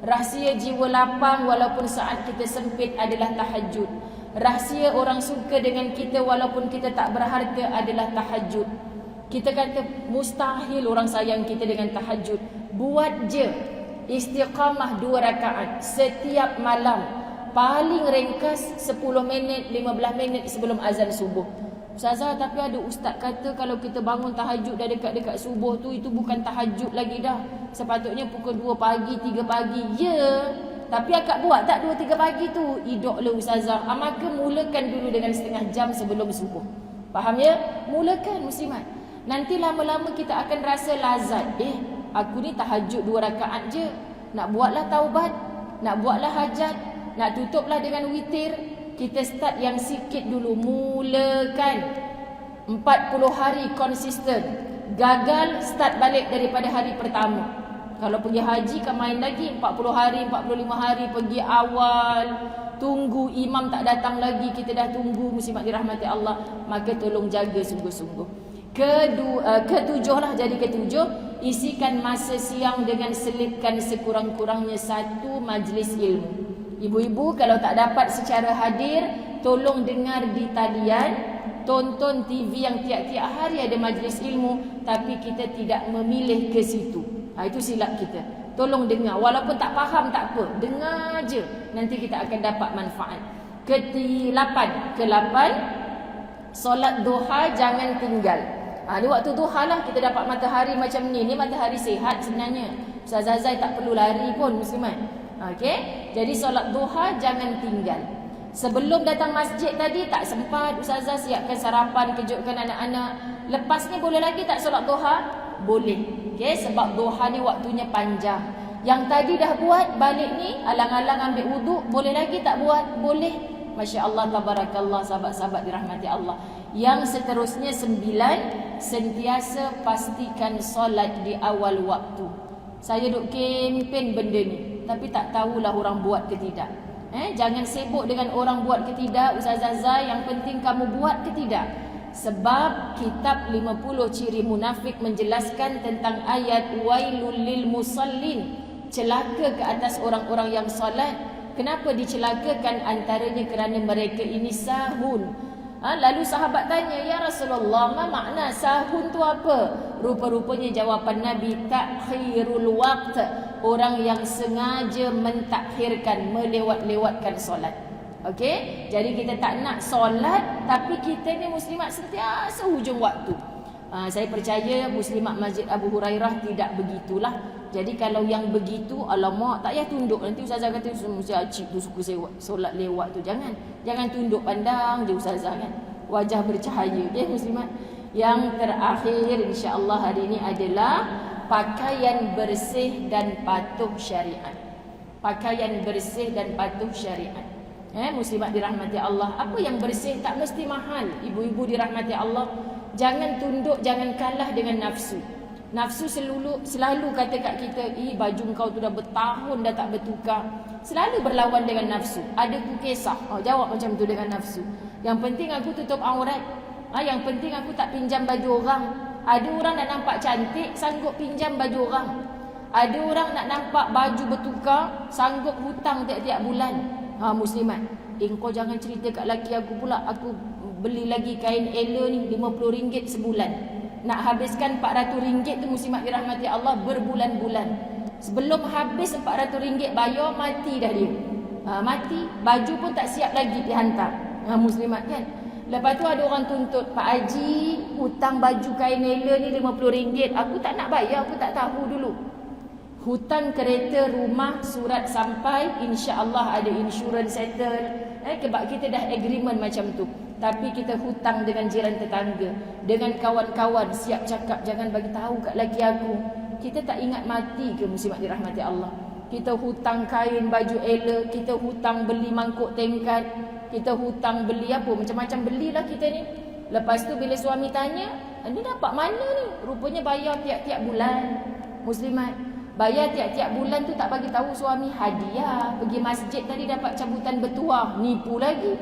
Rahsia jiwa lapang walaupun saat kita sempit adalah tahajud. Rahsia orang suka dengan kita walaupun kita tak berharga adalah tahajud. Kita kata mustahil orang sayang kita dengan tahajud. Buat je istiqamah 2 rakaat setiap malam. Paling ringkas 10 minit, 15 minit sebelum azan subuh. Ustazah, tapi ada ustaz kata kalau kita bangun tahajud dah dekat-dekat subuh tu, itu bukan tahajud lagi dah. Sepatutnya pukul 2 pagi, 3 pagi. Ya, tapi akak buat tak 2, 3 pagi tu? Idoklah Ustazah. Maka mulakan dulu dengan setengah jam sebelum subuh. Faham ya? Mulakan muslimat. Nanti lama-lama kita akan rasa lazat. Aku ni tahajud 2 rakaat je. Nak buatlah taubat, nak buatlah hajat, nak tutuplah dengan witir. Kita start yang sikit dulu. Mulakan 40 hari konsisten. Gagal, start balik daripada hari pertama. Kalau pergi haji kan main lagi 40 hari, 45 hari pergi awal. Tunggu imam tak datang lagi, kita dah tunggu. Muslimat dirahmati Allah. Maka tolong jaga sungguh-sungguh. Ketujuh lah, jadi ketujuh, isikan masa siang dengan selipkan sekurang-kurangnya 1 majlis ilmu. Ibu-ibu kalau tak dapat secara hadir, tolong dengar di talian, tonton TV yang tiap-tiap hari ada majlis ilmu, tapi kita tidak memilih ke situ. Itu silap kita. Tolong dengar, walaupun tak faham tak apa, dengar je, nanti kita akan dapat manfaat. Ke-8, solat duha jangan tinggal. Ni waktu duha lah kita dapat matahari macam ni. Ni matahari sihat sebenarnya. Ustazah Zai tak perlu lari pun muslimat. Okey, jadi solat duha jangan tinggal. Sebelum datang masjid tadi tak sempat Ustazah siapkan sarapan, kejutkan anak-anak. Lepas ni boleh lagi tak solat duha? Boleh. Okey, sebab duha ni waktunya panjang. Yang tadi dah buat, balik ni alang-alang ambil wuduk, boleh lagi tak buat? Boleh. Masya-Allah, tabarakallah, sahabat-sahabat dirahmati Allah. Yang seterusnya 9, sentiasa pastikan solat di awal waktu. Saya duk kempen benda ni, tapi tak tahulah orang buat ke tidak. Jangan sibuk dengan orang buat ke tidak, Ustazah Zai, yang penting kamu buat ke tidak. Sebab kitab 50 ciri munafik menjelaskan tentang ayat wailul lil musallin, celaka ke atas orang-orang yang solat. Kenapa dicelakakan? Antaranya kerana mereka ini sahun. Lalu sahabat tanya, ya Rasulullah, ma makna sahun tu apa? Rupa-rupanya jawapan Nabi, takhirul waqt, orang yang sengaja mentakhirkan, melewat-lewatkan solat. Okey, jadi kita tak nak solat, tapi kita ni muslimat sentiasa hujung waktu. Saya percaya muslimat Masjid Abu Hurairah tidak begitulah. Jadi kalau yang begitu, alamak, tak payah tunduk. Nanti Ustazah kata mesti acik tu suka solat lewat tu. Jangan tunduk, pandang je Ustazah kan. Wajah bercahaya. Muslimat. Yang terakhir insya-Allah hari ini adalah pakaian bersih dan patuh syariat. Pakaian bersih dan patuh syariat. Muslimat dirahmati Allah. Apa yang bersih tak mesti mahal. Ibu-ibu dirahmati Allah. Jangan tunduk, jangan kalah dengan nafsu. Nafsu selalu kata kat kita, baju kau tu dah bertahun dah tak bertukar. Selalu berlawan dengan nafsu. Ada ku kisah, jawab macam tu dengan nafsu. Yang penting aku tutup aurat. Yang penting aku tak pinjam baju orang. Ada orang nak nampak cantik, sanggup pinjam baju orang. Ada orang nak nampak baju bertukar, sanggup hutang tiap-tiap bulan. Muslimat, kau jangan cerita kat laki aku pula, aku beli lagi kain ela ni RM50 sebulan. Nak habiskan RM400 tu, muslimat dirahmati Allah, berbulan-bulan. Sebelum habis RM400 bayar, mati dah dia. Mati, baju pun tak siap lagi dihantar. Muslimat kan. Lepas tu ada orang tuntut, Pak Haji, hutang baju kain ela ni RM50. Aku tak nak bayar, aku tak tahu dulu. Hutang kereta, rumah, surat sampai, insya-Allah ada insurans settle. Sebab kita dah agreement macam tu. Tapi kita hutang dengan jiran tetangga, dengan kawan-kawan, siap cakap jangan bagi tahu kat laki aku. Kita tak ingat mati ke, muslimat dirahmati Allah? Kita hutang kain baju ela, kita hutang beli mangkuk tingkat, kita hutang beli apa, macam-macam belilah kita ni. Lepas tu bila suami tanya, ni dapat mana ni? Rupanya bayar tiap-tiap bulan. Muslimat, bayar tiap-tiap bulan tu tak bagi tahu suami, hadiah. Pergi masjid tadi dapat cabutan bertuah, nipu lagi.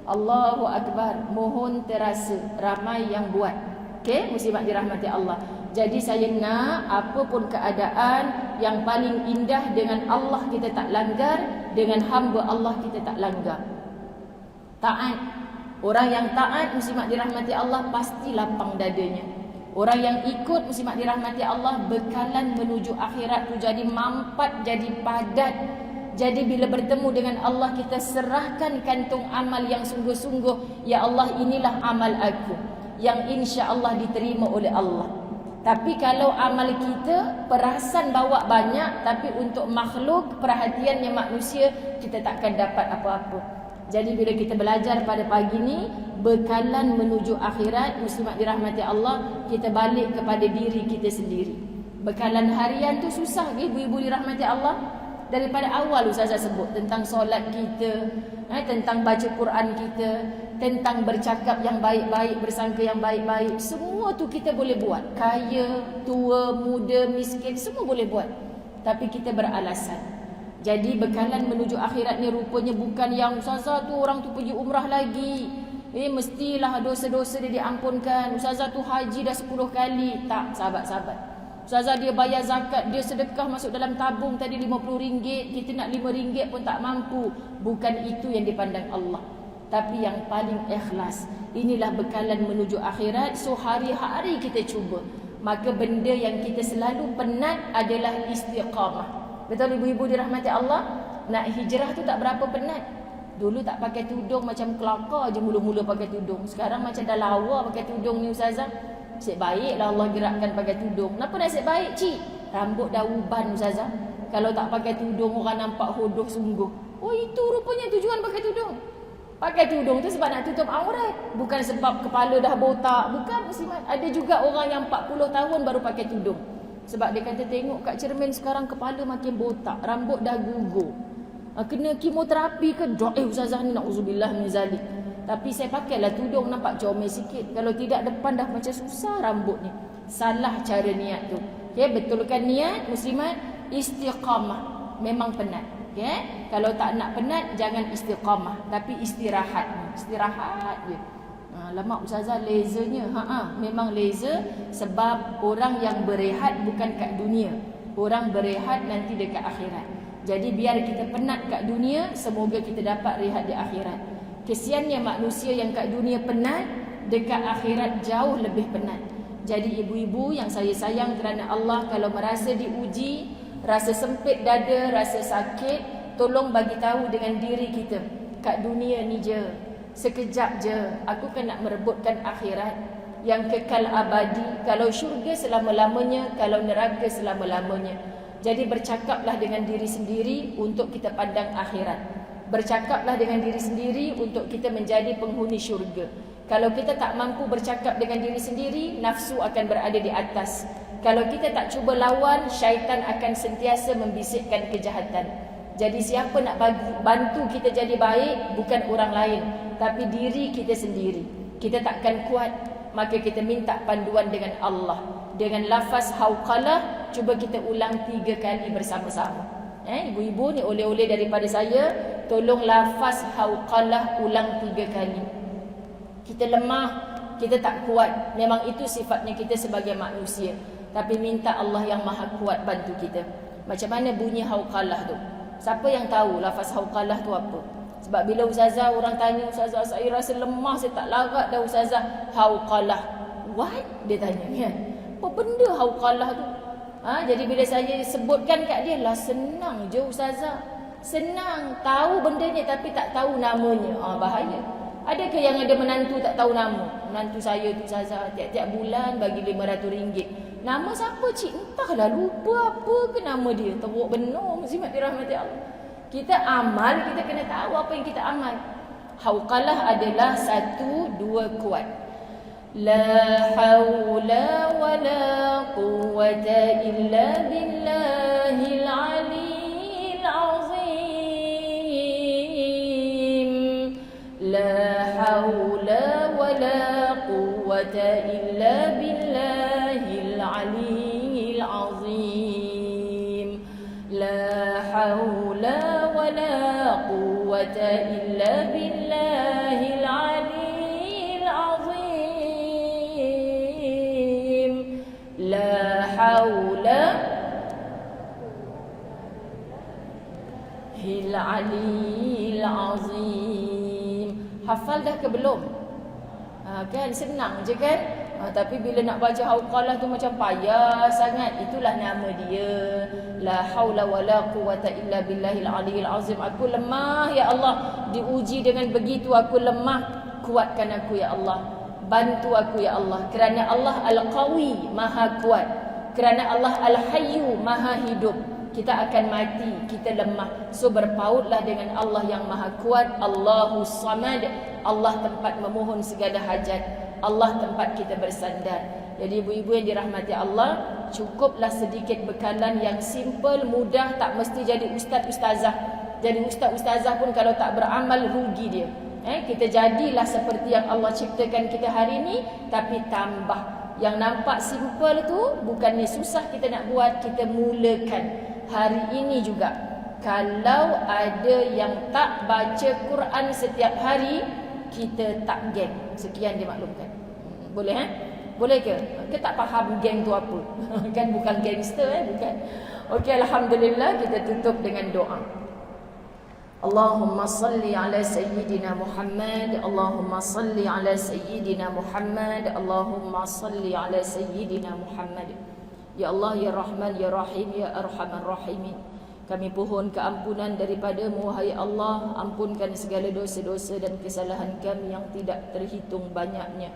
Allahu Akbar. Mohon terasa ramai yang buat. Okey, muslimat dirahmati Allah. Jadi saya nak apapun keadaan, yang paling indah dengan Allah kita tak langgar, dengan hamba Allah kita tak langgar. Taat. Orang yang taat, muslimat dirahmati Allah, pasti lapang dadanya. Orang yang ikut, muslimat dirahmati Allah, bekalan menuju akhirat tu jadi mampat, jadi padat. Jadi bila bertemu dengan Allah, kita serahkan kantung amal yang sungguh-sungguh. Ya Allah, inilah amal aku, yang insya-Allah diterima oleh Allah. Tapi kalau amal kita perasan bawa banyak, tapi untuk makhluk, perhatiannya manusia, kita takkan dapat apa-apa. Jadi bila kita belajar pada pagi ni, bekalan menuju akhirat, muslimat dirahmati Allah, kita balik kepada diri kita sendiri. Bekalan harian tu susah, ibu-ibu dirahmati Allah. Daripada awal Ustazah sebut tentang solat kita, tentang baca Quran kita, tentang bercakap yang baik-baik, bersangka yang baik-baik. Semua tu kita boleh buat. Kaya, tua, muda, miskin, semua boleh buat. Tapi kita beralasan. Jadi bekalan menuju akhirat ni rupanya bukan yang Ustazah tu orang tu pergi umrah lagi, mestilah dosa-dosa dia diampunkan. Ustazah tu haji dah 10 kali. Tak, sahabat-sahabat. Ustazah dia bayar zakat, dia sedekah masuk dalam tabung tadi RM50, kita nak RM5 pun tak mampu. Bukan itu yang dipandang Allah. Tapi yang paling ikhlas, inilah bekalan menuju akhirat. So hari-hari kita cuba. Maka benda yang kita selalu penat adalah istiqamah. Betul ibu-ibu dirahmati Allah? Nak hijrah tu tak berapa penat. Dulu tak pakai tudung, macam kelakar je mula-mula pakai tudung. Sekarang macam dah lawa pakai tudung ni Ustazah. Nasib baiklah Allah gerakkan pakai tudung. Kenapa nasib baik, cik? Rambut dah uban Ustazah. Kalau tak pakai tudung, orang nampak hodoh sungguh. Oh, itu rupanya tujuan pakai tudung. Pakai tudung tu sebab nak tutup aurat, bukan sebab kepala dah botak. Bukan, muslimat. Ada juga orang yang 40 tahun baru pakai tudung. Sebab dia kata tengok kat cermin sekarang kepala makin botak, rambut dah gugur. Kena kemoterapi ke? Ustazah ni na'udzubillah min zalik. Tapi saya pakailah tudung, nampak comel sikit. Kalau tidak depan dah macam susah rambut ni. Salah cara niat tu. Okay, betulkan niat, muslimat. Istiqamah. Memang penat. Okay? Kalau tak nak penat, jangan istiqamah. Tapi istirahat. Istirahat je. Lama Ustazah lasernya. Memang laser. Sebab orang yang berehat bukan kat dunia. Orang berehat nanti dekat akhirat. Jadi biar kita penat kat dunia, semoga kita dapat rehat di akhirat. Kesiannya manusia yang kat dunia penat, dekat akhirat jauh lebih penat. Jadi ibu-ibu yang saya sayang kerana Allah, kalau merasa diuji, rasa sempit dada, rasa sakit, tolong bagi tahu dengan diri kita, kat dunia ni je, sekejap je, aku kan nak merebutkan akhirat yang kekal abadi. Kalau syurga selama-lamanya, kalau neraka selama-lamanya. Jadi bercakaplah dengan diri sendiri untuk kita pandang akhirat. Bercakaplah dengan diri sendiri untuk kita menjadi penghuni syurga. Kalau kita tak mampu bercakap dengan diri sendiri, nafsu akan berada di atas. Kalau kita tak cuba lawan, syaitan akan sentiasa membisikkan kejahatan. Jadi siapa nak bantu kita jadi baik, bukan orang lain, tapi diri kita sendiri. Kita takkan kuat, maka kita minta panduan dengan Allah. dengan lafaz hauqalah. Cuba kita ulang 3 kali bersama-sama. Ibu-ibu ni oleh-oleh daripada saya, tolong lafaz hauqalah ulang 3 kali. Kita lemah, kita tak kuat. Memang itu sifatnya kita sebagai manusia. Tapi minta Allah yang maha kuat bantu kita. Macam mana bunyi hauqalah tu? Siapa yang tahu lafaz hauqalah tu apa? Sebab bila ustazah orang tanya, ustazah saya rasa lemah, saya tak larat dah ustazah. Hauqalah. What? Dia tanya kan. Apa benda hauqalah tu? Jadi bila saya sebutkan kat dia, lah senang je ustazah. Senang. Tahu benda ni tapi tak tahu namanya. Bahaya. Adakah yang ada menantu tak tahu nama? Menantu saya tu ustazah, tiap-tiap bulan bagi RM500. Nama siapa cik? Entahlah, lupa apa ke nama dia. Teruk benar, muslimat dirahmati Allah. Kita amal, kita kena tahu apa yang kita amal. Hauqalah adalah 1, 2 kuat. La hawla wa la quwwata illa billahil aliyyil azim. La hawla wa la quwwata illa billahil aliyyil azim. La hawla wa la quwwata illa billahil aliyyil azim. La hawla hil aliyyil azim. Hafal dah ke belum? Kan senang je kan? Tapi bila nak baca hauqalah tu macam payah sangat. Itulah nama dia. La haula wala quwwata illa billahil aliyyil azim. Aku lemah ya Allah. Diuji dengan begitu aku lemah. Kuatkan aku ya Allah. Bantu aku ya Allah. Kerana Allah Al-Qawi, maha kuat. Kerana Allah Al-Hayyu, maha hidup. Kita akan mati, kita lemah. So berpautlah dengan Allah yang maha kuat. Allahus Samad. Allah tempat memohon segala hajat. Allah tempat kita bersandar. Jadi ibu-ibu yang dirahmati Allah, cukuplah sedikit bekalan yang simple, mudah. Tak mesti jadi ustaz-ustazah. Jadi ustaz-ustazah pun kalau tak beramal, rugi dia. Kita jadilah seperti yang Allah ciptakan kita hari ini, tapi tambah. Yang nampak simple tu bukannya susah kita nak buat, kita mulakan hari ini juga. Kalau ada yang tak baca Quran setiap hari, kita tak geng. Sekian dimaklumkan. Boleh Boleh ke? Kita tak faham geng tu apa. Kan bukan gangster bukan. Okey, alhamdulillah, kita tutup dengan doa. Allahumma salli ala sayyidina Muhammad. Allahumma salli ala sayyidina Muhammad. Allahumma salli ala sayyidina Muhammad. Ya Allah, ya Rahman, ya Rahim, ya Arhamar Rahimin. Kami pohon keampunan daripada-Mu, wahai Allah. Ampunkan segala dosa-dosa dan kesalahan kami yang tidak terhitung banyaknya.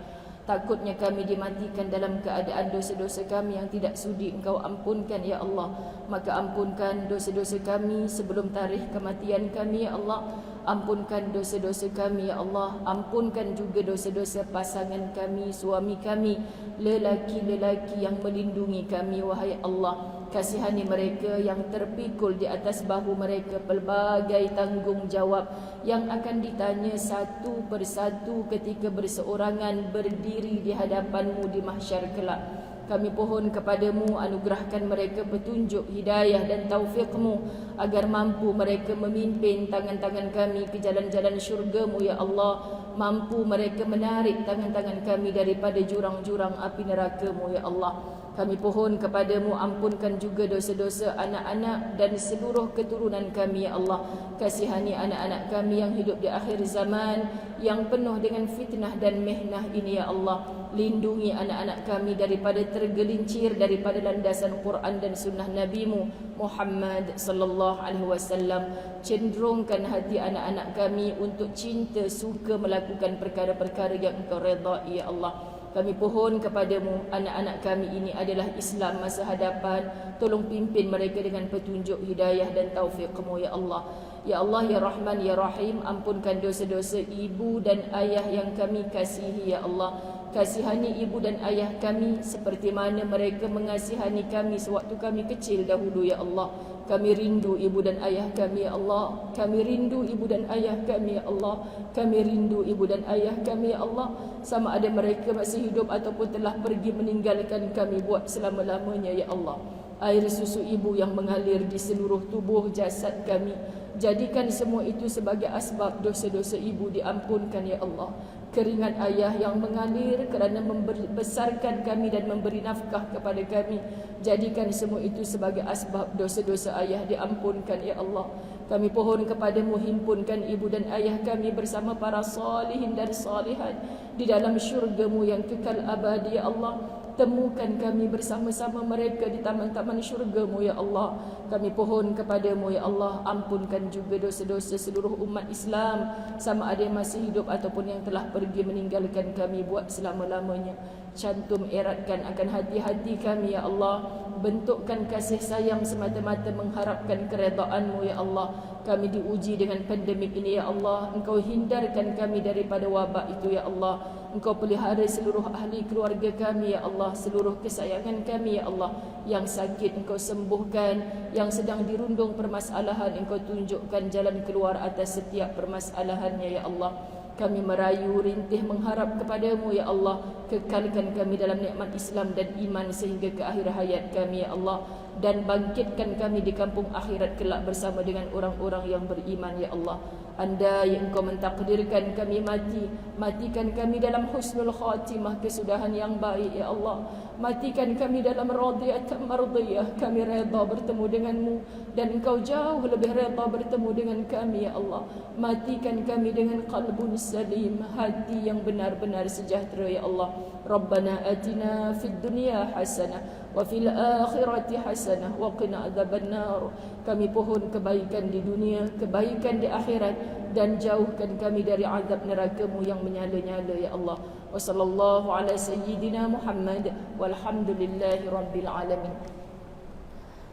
Takutnya kami dimatikan dalam keadaan dosa-dosa kami yang tidak sudi Engkau ampunkan, ya Allah. Maka ampunkan dosa-dosa kami sebelum tarikh kematian kami, ya Allah. Ampunkan dosa-dosa kami, ya Allah. Ampunkan juga dosa-dosa pasangan kami, suami kami, lelaki-lelaki yang melindungi kami, wahai Allah. Kasihani mereka yang terpikul di atas bahu mereka pelbagai tanggungjawab yang akan ditanya satu persatu ketika berseorangan berdiri di hadapan-Mu di mahsyar kelak. Kami pohon kepada-Mu, anugerahkan mereka petunjuk, hidayah dan taufik-Mu agar mampu mereka memimpin tangan-tangan kami ke jalan-jalan syurga-Mu, ya Allah. Mampu mereka menarik tangan-tangan kami daripada jurang-jurang api neraka-Mu, ya Allah. Kami pohon kepada-Mu, ampunkan juga dosa-dosa anak-anak dan seluruh keturunan kami, ya Allah. Kasihani anak-anak kami yang hidup di akhir zaman yang penuh dengan fitnah dan mihnah ini, ya Allah. Lindungi anak-anak kami daripada tergelincir daripada landasan Quran dan sunnah Nabi-Mu Muhammad sallallahu alaihi wasallam. Cenderungkan hati anak-anak kami untuk cinta, suka melakukan perkara-perkara yang Engkau redai, ya Allah. Kami pohon kepada-Mu, anak-anak kami ini adalah Islam masa hadapan. Tolong pimpin mereka dengan petunjuk, hidayah dan taufik-Mu, ya Allah. Ya Allah, ya Rahman, ya Rahim, ampunkan dosa-dosa ibu dan ayah yang kami kasihi, ya Allah. kasihani ibu dan ayah kami seperti mana mereka mengasihani kami sewaktu kami kecil dahulu ya Allah. Kami rindu ibu dan ayah kami ya Allah. Kami rindu ibu dan ayah kami ya Allah. Kami rindu ibu dan ayah kami ya Allah. Sama ada mereka masih hidup ataupun telah pergi meninggalkan kami buat selama-lamanya ya Allah. Air susu ibu yang mengalir di seluruh tubuh jasad kami, jadikan semua itu sebagai asbab dosa-dosa ibu diampunkan ya Allah. Keringat ayah yang mengalir kerana membesarkan kami dan memberi nafkah kepada kami, jadikan semua itu sebagai asbab dosa-dosa ayah diampunkan ya Allah. Kami pohon kepadamu, himpunkan ibu dan ayah kami bersama para salihin dan salihat di dalam syurgamu yang kekal abadi ya Allah. Temukan kami bersama-sama mereka di taman-taman syurgamu ya Allah. Kami pohon kepadamu ya Allah, ampunkan juga dosa-dosa seluruh umat Islam, sama ada yang masih hidup ataupun yang telah pergi meninggalkan kami buat selama-lamanya. Cantum eratkan akan hati-hati kami ya Allah. Bentukkan kasih sayang semata-mata mengharapkan keredaan-Mu ya Allah. Kami diuji dengan pandemik ini ya Allah. Engkau hindarkan kami daripada wabak itu ya Allah. Engkau pelihara seluruh ahli keluarga kami ya Allah. Seluruh kesayangan kami ya Allah. Yang sakit Engkau sembuhkan, yang sedang dirundung permasalahan Engkau tunjukkan jalan keluar atas setiap permasalahannya ya Allah. Kami merayu rintih mengharap kepadamu ya Allah. Kekalkan kami dalam nikmat Islam dan iman sehingga ke akhir hayat kami ya Allah. Dan bangkitkan kami di kampung akhirat kelak bersama dengan orang-orang yang beriman ya Allah. Andai Engkau mentakdirkan kami mati, matikan kami dalam husnul khatimah, kesudahan yang baik ya Allah. Matikan kami dalam radiyatan mardiyah. Kami redha bertemu denganmu dan Engkau jauh lebih redha bertemu dengan kami ya Allah. Matikan kami dengan qalbun salim, hati yang benar-benar sejahtera ya Allah. Rabbana atina fid dunya hasanah wa fil akhirati hasanah wa qina adzabannar. Kami pohon kebaikan di dunia, kebaikan di akhirat, dan jauhkan kami dari azab neraka-Mu yang menyala-nyala ya Allah. Wa sallallahu ala sayyidina Muhammad walhamdulillahi rabbil alamin.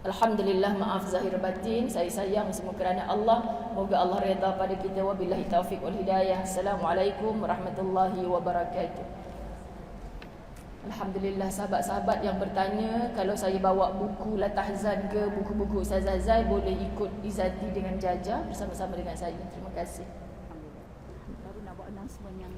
Alhamdulillah, maaf zahir batin, saya sayang semua kerana Allah. Moga Allah redha pada kita. Wabillahi taufiq wal hidayah. Assalamualaikum warahmatullahi wabarakatuh. Alhamdulillah, sahabat-sahabat yang bertanya kalau saya bawa buku Latahzan ke buku-buku Ustaz Azai, boleh ikut Izati dengan Jaja bersama-sama dengan saya. Terima kasih. Baru nak buat announcement yang